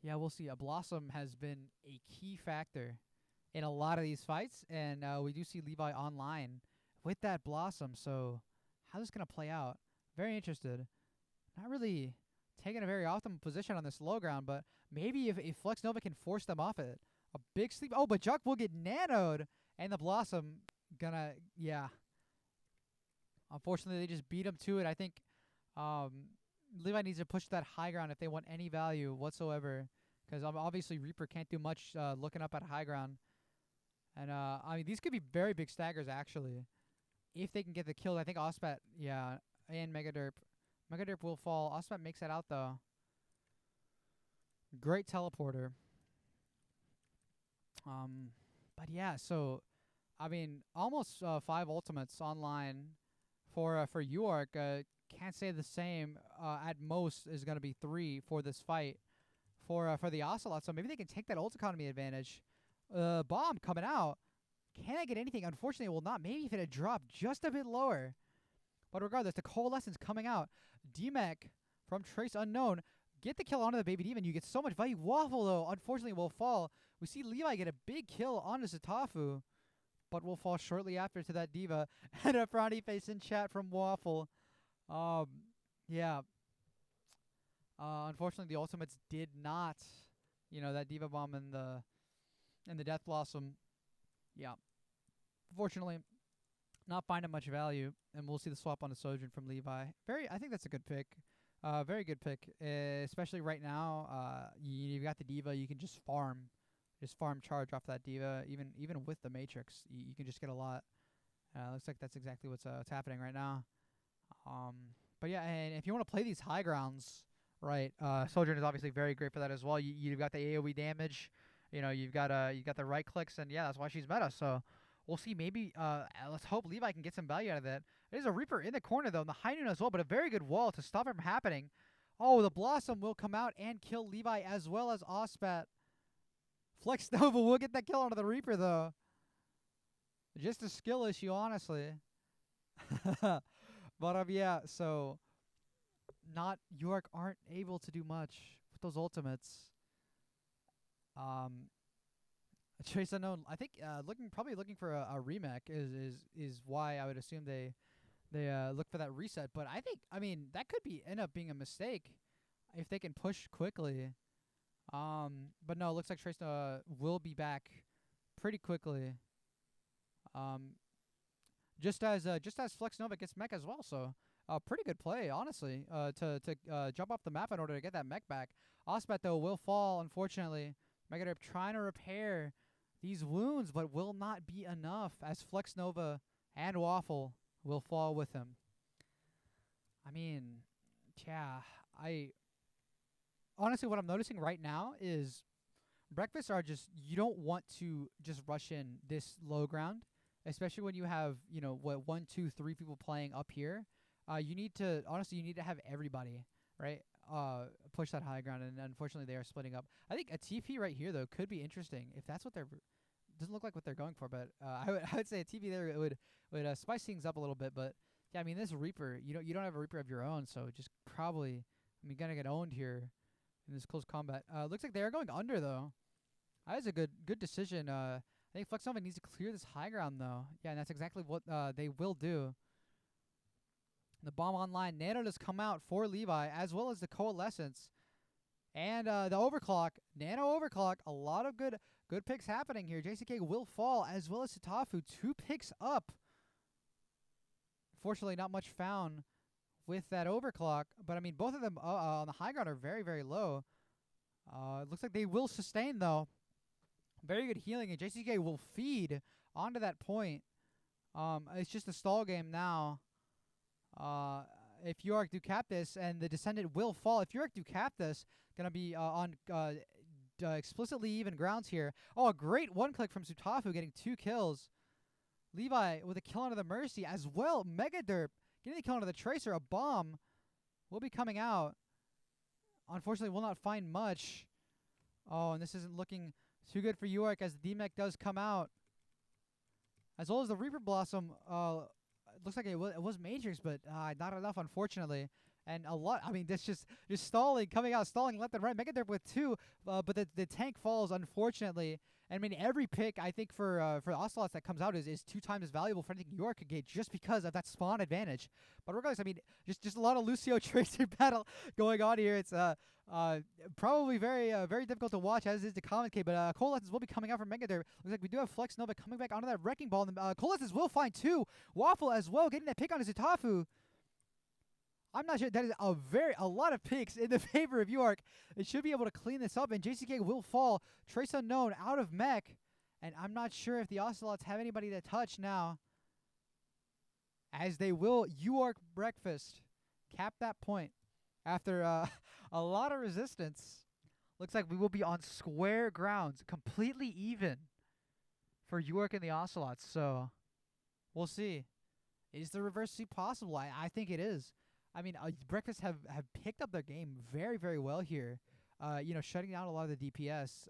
yeah, we'll see. A Blossom has been a key factor in a lot of these fights, and we do see Levi online with that Blossom. So, how's this going to play out? Very interested. Not really taking a very optimal position on this low ground, but maybe if Flex Nova can force them off it. A big sleep. Oh, but Juck will get nanoed, and the Blossom yeah. Unfortunately, they just beat him to it. I think Levi needs to push that high ground if they want any value whatsoever. Because obviously Reaper can't do much looking up at high ground. And I mean, these could be very big staggers actually, if they can get the kill. I think Ospat, yeah, and Megaderp. Megaderp will fall. Ospat makes it out though. Great teleporter. But yeah, so I mean, almost 5 ultimates online for UARK. Can't say the same. At most is gonna be 3 for this fight for the Ocelots. So maybe they can take that ult economy advantage. Bomb coming out. Can I get anything? Unfortunately, it will not. Maybe if it had dropped just a bit lower. But regardless, the Coalescence coming out. DMEC from Trace Unknown. Get the kill onto the Baby Diva, and you get so much value. Waffle, though, unfortunately will fall. We see Levi get a big kill onto Zatafu, but will fall shortly after to that Diva. And a frowny face in chat from Waffle. Yeah. Unfortunately, the ultimates did not, that Diva Bomb and the Death Blossom. Yeah. Fortunately, not finding much value, and we'll see the swap on the Sojourn from Levi. I think that's a good pick. Very good pick, especially right now. You've got the Diva. You can just farm charge off that Diva. Even with the Matrix, you can just get a lot. Looks like that's exactly what's happening right now. But yeah, and if you want to play these high grounds, right? Sojourn is obviously very great for that as well. You've got the AOE damage. You've got the right clicks, and yeah, that's why she's meta. So we'll see. Maybe let's hope Levi can get some value out of that. There's a Reaper in the corner though, and the High Noon as well, but a very good wall to stop it from happening. Oh, the Blossom will come out and kill Levi as well as Ospat. Flex Nova will get that kill onto the Reaper though. Just a skill issue, honestly. But yeah, so not UARK aren't able to do much with those ultimates. Trace Unknown, I think probably looking for a remake is why I would assume they look for that reset. But I mean that could end up being a mistake if they can push quickly. But no, it looks like Trace will be back pretty quickly. Just as Flex Nova gets mech as well, so pretty good play, honestly, to jump off the map in order to get that mech back. Ospat, though, will fall, unfortunately. Megaderp trying to repair these wounds, but will not be enough, as Flex Nova and Waffle will fall with him. I mean, yeah, honestly, what I'm noticing right now is breakfasts are you don't want to just rush in this low ground, especially when you have, 1, 2, 3 people playing up here. You need to have everybody, right? Push that high ground, and unfortunately they are splitting up. I think a TP right here though could be interesting if that's what doesn't look like what they're going for, but I would say a TP there would spice things up a little bit. But yeah, I mean this Reaper, you don't have a Reaper of your own, so just probably gonna get owned here in this close combat. Looks like they are going under though. That is a good decision. I think Flex Nova needs to clear this high ground though. Yeah, and that's exactly what they will do. The bomb online. Nano does come out for Levi, as well as the Coalescence. And the Overclock. Nano Overclock. A lot of good picks happening here. JCK will fall, as well as Satafu. 2 picks up. Fortunately, not much found with that Overclock. But, I mean, both of them on the high ground are very, very low. It looks like they will sustain, though. Very good healing. And JCK will feed onto that point. It's just a stall game now. If UARK do cap this, and the Descendant will fall. If UARK do cap this, gonna be on explicitly even grounds here. Oh, a great one click from Sutafu, getting 2 kills. Levi with a kill onto the Mercy as well. Megaderp getting a kill onto the Tracer. A bomb will be coming out. Unfortunately, will not find much. Oh, and this isn't looking too good for UARK as the DMEC does come out. As well as the Reaper Blossom. Looks like it was Matrix, but not enough, unfortunately. And a lot, I mean, this just stalling, coming out, stalling left and right. Megaderp with 2, but the tank falls, unfortunately. And I mean, every pick, I think, for the Ocelots that comes out is 2 times as valuable for anything UARK could get just because of that spawn advantage. But regardless, I mean, just a lot of Lucio Tracer battle going on here. It's probably very difficult to watch, as is the commentate. But Coalescence will be coming out from Megaderp. Looks like we do have Flex Nova coming back onto that Wrecking Ball. And Coalescence will find 2. Waffle as well, getting that pick on his Itafu. I'm not sure. That is a lot of picks in the favor of UARK. It should be able to clean this up, and JCK will fall. Trace unknown out of mech, and I'm not sure if the Ocelots have anybody to touch now. As they will, UARK breakfast cap that point after a lot of resistance. Looks like we will be on square grounds, completely even for UARK and the Ocelots. So we'll see. Is the reverse sweep possible? I think it is. I mean, Breakfast have picked up their game very, very well here. Shutting down a lot of the DPS.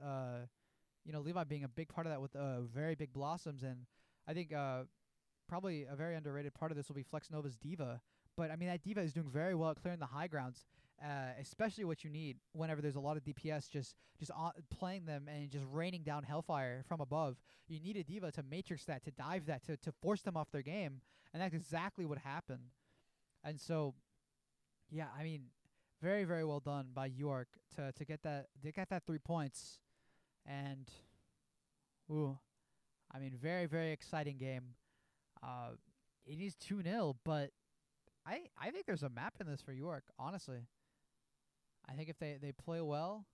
Levi being a big part of that with very big blossoms. And I think probably a very underrated part of this will be Flex Nova's Diva. But, I mean, that Diva is doing very well at clearing the high grounds, especially what you need whenever there's a lot of DPS just playing them and just raining down Hellfire from above. You need a Diva to matrix that, to dive that, to force them off their game. And that's exactly what happened. And so, yeah, I mean, very, very well done by UARK to get that 3 points. And, very, very exciting game. It is 2-0, but I think there's a map in this for UARK, honestly. I think if they play well,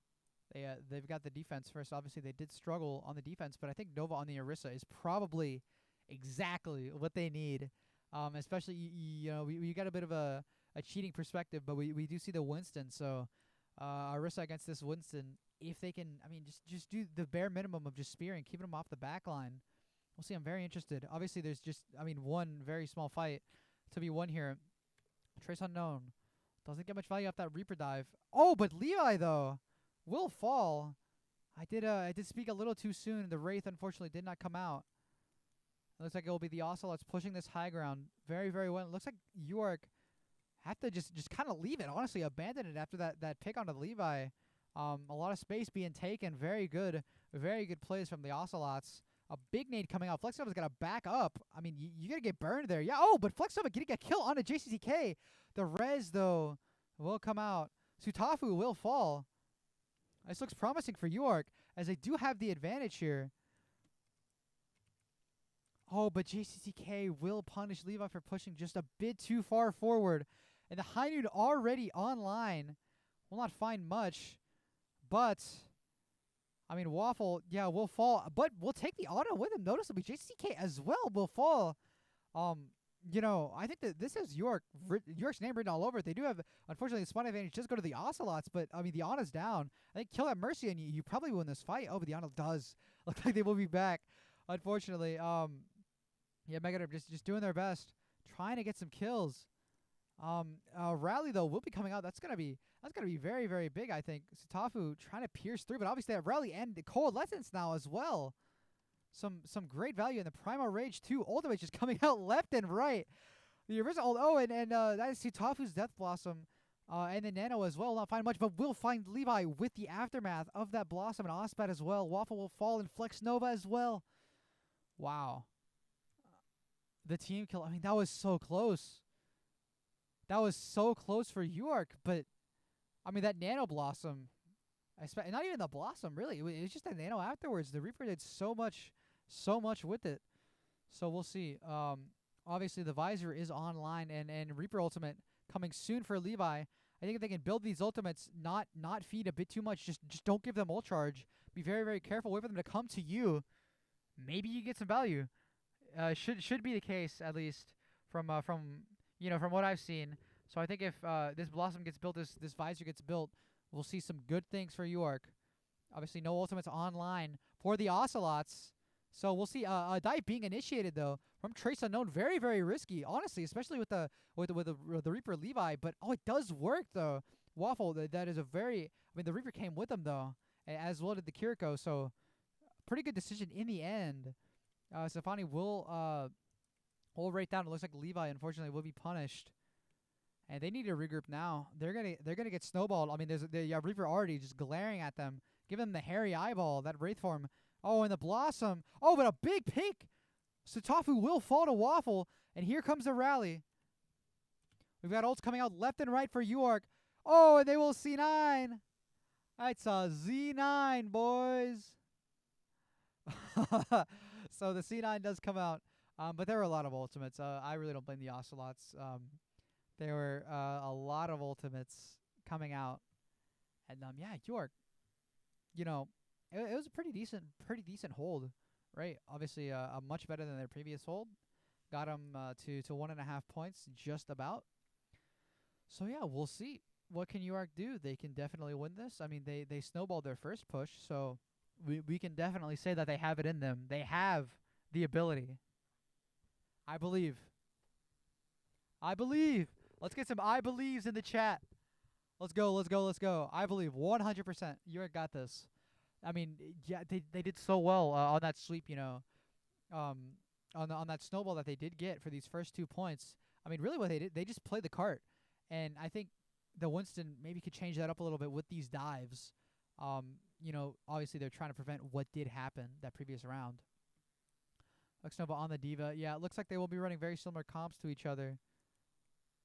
they've got the defense first. Obviously, they did struggle on the defense, but I think Nova on the Orisa is probably exactly what they need. Especially, we got a bit of a cheating perspective, but we do see the Winston. So, Orisa against this Winston, if they can, just do the bare minimum of just spearing, keeping them off the back line. We'll see. I'm very interested. Obviously, there's just, one very small fight to be won here. Trace unknown. Doesn't get much value off that Reaper dive. Oh, but Levi, though, will fall. I did speak a little too soon. The Wraith, unfortunately, did not come out. It looks like it will be the Ocelots pushing this high ground very, very well. It looks like UARK have to just kind of leave it, honestly, abandon it after that pick onto Levi. A lot of space being taken. Very good plays from the Ocelots. A big nade coming out. Flexnova's got to back up. You got to get burned there. Yeah, but Flexnova getting a kill onto JCCK. The res, though, will come out. Sutafu will fall. This looks promising for UARK, as they do have the advantage here. Oh, but JCCK will punish Levi for pushing just a bit too far forward. And the High Noon already online will not find much. But, Waffle, yeah, will fall. But we'll take the auto with him. Noticeably, JCCK as well will fall. I think that this has UARK's name written all over it. They do have, unfortunately, the spawn advantage does go to the Ocelots, but, the Ana's down. I think kill that Mercy and you probably win this fight. Oh, but the Ana does look like they will be back, unfortunately. Yeah, Megadorp just doing their best, trying to get some kills. Rally, though, will be coming out. That's gonna be very, very big, I think. Sutafu trying to pierce through, but obviously that Rally and the Coalescence now as well. Some great value in the Primal Rage too. Ultimate just coming out left and right. The original and that is Sutafu's Death Blossom. And the Nano as well will not find much, but will find Levi with the aftermath of that Blossom and Ospat as well. Waffle will fall and Flex Nova as well. Wow. The team kill. That was so close. That was so close for UARK, but that Nano Blossom, not even the Blossom really. It was just the Nano afterwards. The Reaper did so much with it. So we'll see. Obviously the Visor is online and Reaper Ultimate coming soon for Levi. I think if they can build these ultimates, not feed a bit too much, just don't give them ult charge. Be very, very careful. Wait for them to come to you. Maybe you get some value. Should be the case, at least from what I've seen. So I think if this Blossom gets built, this Visor gets built, we'll see some good things for UARK. Obviously, no ultimates online for the Ocelots. So we'll see a dive being initiated though from Trace Unknown. Very, very risky, honestly, especially with the Reaper Levi. But it does work though. Waffle, that is a very. The Reaper came with him though, as well did the Kiriko. So pretty good decision in the end. Stefani will rate down. It looks like Levi, unfortunately, will be punished, and they need to regroup now. They're gonna get snowballed. There's the Reaper already just glaring at them, give them the hairy eyeball. That Wraith form. Oh, and the Blossom. Oh, but a big pick. Sutafu will fall to Waffle, and here comes the rally. We've got ults coming out left and right for UARK. Oh, and they will C9. It's a Z9, boys. So the C9 does come out. But there are a lot of ultimates. I really don't blame the Ocelots. There were a lot of ultimates coming out, and yeah, York. You know, it was a pretty decent hold, right? Obviously, much better than their previous hold. Got them to 1.5 points, just about. So yeah, we'll see. What can UARK do? They can definitely win this. I mean, they snowballed their first push, so we can definitely say that they have it in them. They have the ability. I believe. I believe. Let's get some I believes in the chat. Let's go. Let's go. Let's go. I believe 100%. UARK got this. I mean, yeah, they did so well on that sweep. On that snowball that they did get for these first 2 points. I mean, really, what they did, they just played the cart, and I think the Winston maybe could change that up a little bit with these dives. Obviously they're trying to prevent what did happen that previous round. Looks Nova on the Diva. Yeah, it looks like they will be running very similar comps to each other.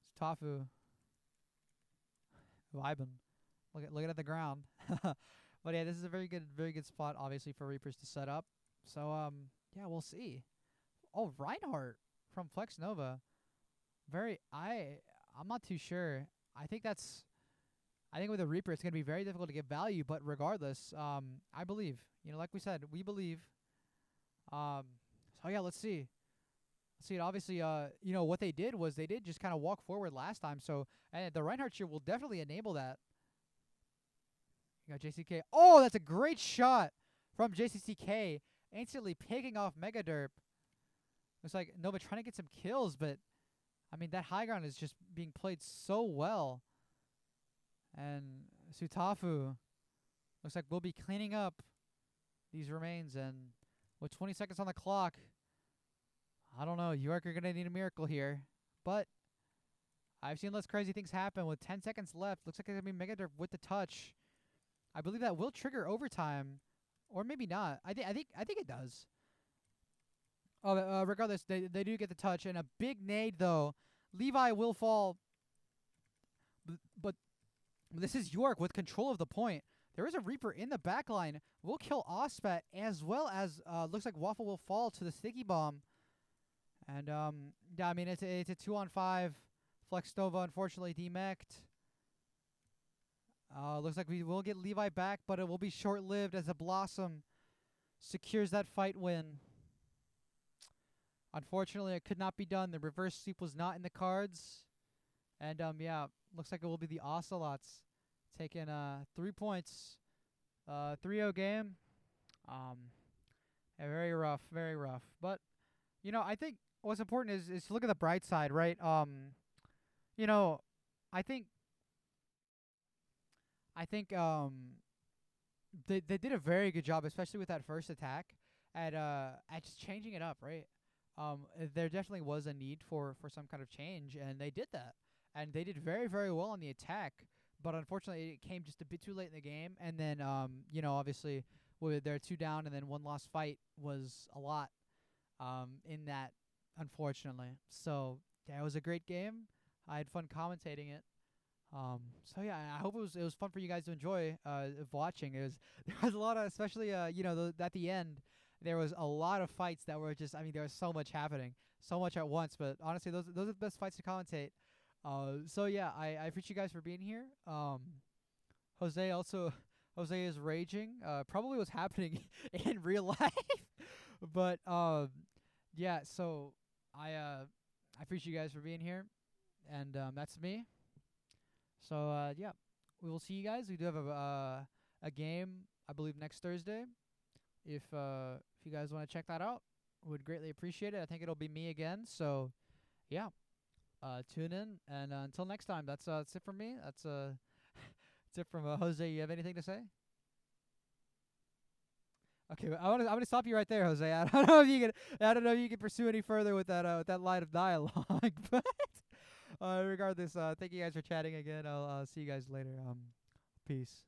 It's Tafu vibing. Look at the ground. But yeah, this is a very good spot, obviously, for Reapers to set up. So yeah, we'll see. Oh, Reinhardt from Flex Nova. I'm not too sure. I think with a Reaper it's gonna be very difficult to get value, but regardless, I believe. Like we said, we believe. So yeah, let's see. Obviously, what they did was they did just kind of walk forward last time. So and the Reinhardt shield will definitely enable that. You got JCK. Oh, that's a great shot from JCCK, instantly picking off Mega Derp. Looks like Nova trying to get some kills, but I mean that high ground is just being played so well. And Sutafu looks like we'll be cleaning up these remains, and with 20 seconds on the clock, I don't know. UARK are gonna need a miracle here, but I've seen less crazy things happen. With 10 seconds left, looks like it's gonna be Megaderp with the touch. I believe that will trigger overtime, or maybe not. I think it does. Oh, regardless, they do get the touch, and a big nade though. Levi will fall, but this is UARK with control of the point. There is a Reaper in the backline. Will kill Ospat, as well as looks like Waffle will fall to the sticky bomb. And yeah, I mean it's a 2-on-5. Flex Nova unfortunately demeched. Looks like we will get Levi back, but it will be short-lived as a Blossom secures that fight win. Unfortunately, it could not be done. The reverse sweep was not in the cards. And yeah, looks like it will be the Ocelots taking 3 points. 3-0 game. Yeah, very rough, very rough. But I think what's important is to look at the bright side, right? I think they did a very good job, especially with that first attack, at just changing it up, right? There definitely was a need for some kind of change, and they did that. And they did very, very well on the attack, but unfortunately it came just a bit too late in the game. And then, obviously, with their 2 down and then 1 lost fight was a lot in that, unfortunately. So, yeah, it was a great game. I had fun commentating it. So yeah, I hope it was fun for you guys to enjoy watching. There was a lot of, especially at the end, there was a lot of fights that were just, I mean, there was so much happening, so much at once. But honestly, those are the best fights to commentate. So yeah, I appreciate you guys for being here. Jose is raging. Probably what's happening in real life. But yeah. So I appreciate you guys for being here, and that's me. So yeah, we will see you guys. We do have a game, I believe, next Thursday. If you guys want to check that out, would greatly appreciate it. I think it'll be me again. So yeah, tune in, and until next time, that's it from me. That's that's it from Jose. You have anything to say? Okay, I'm gonna stop you right there, Jose. I don't know if you can pursue any further with that line of dialogue, but regardless, thank you guys for chatting again. I'll see you guys later. Peace.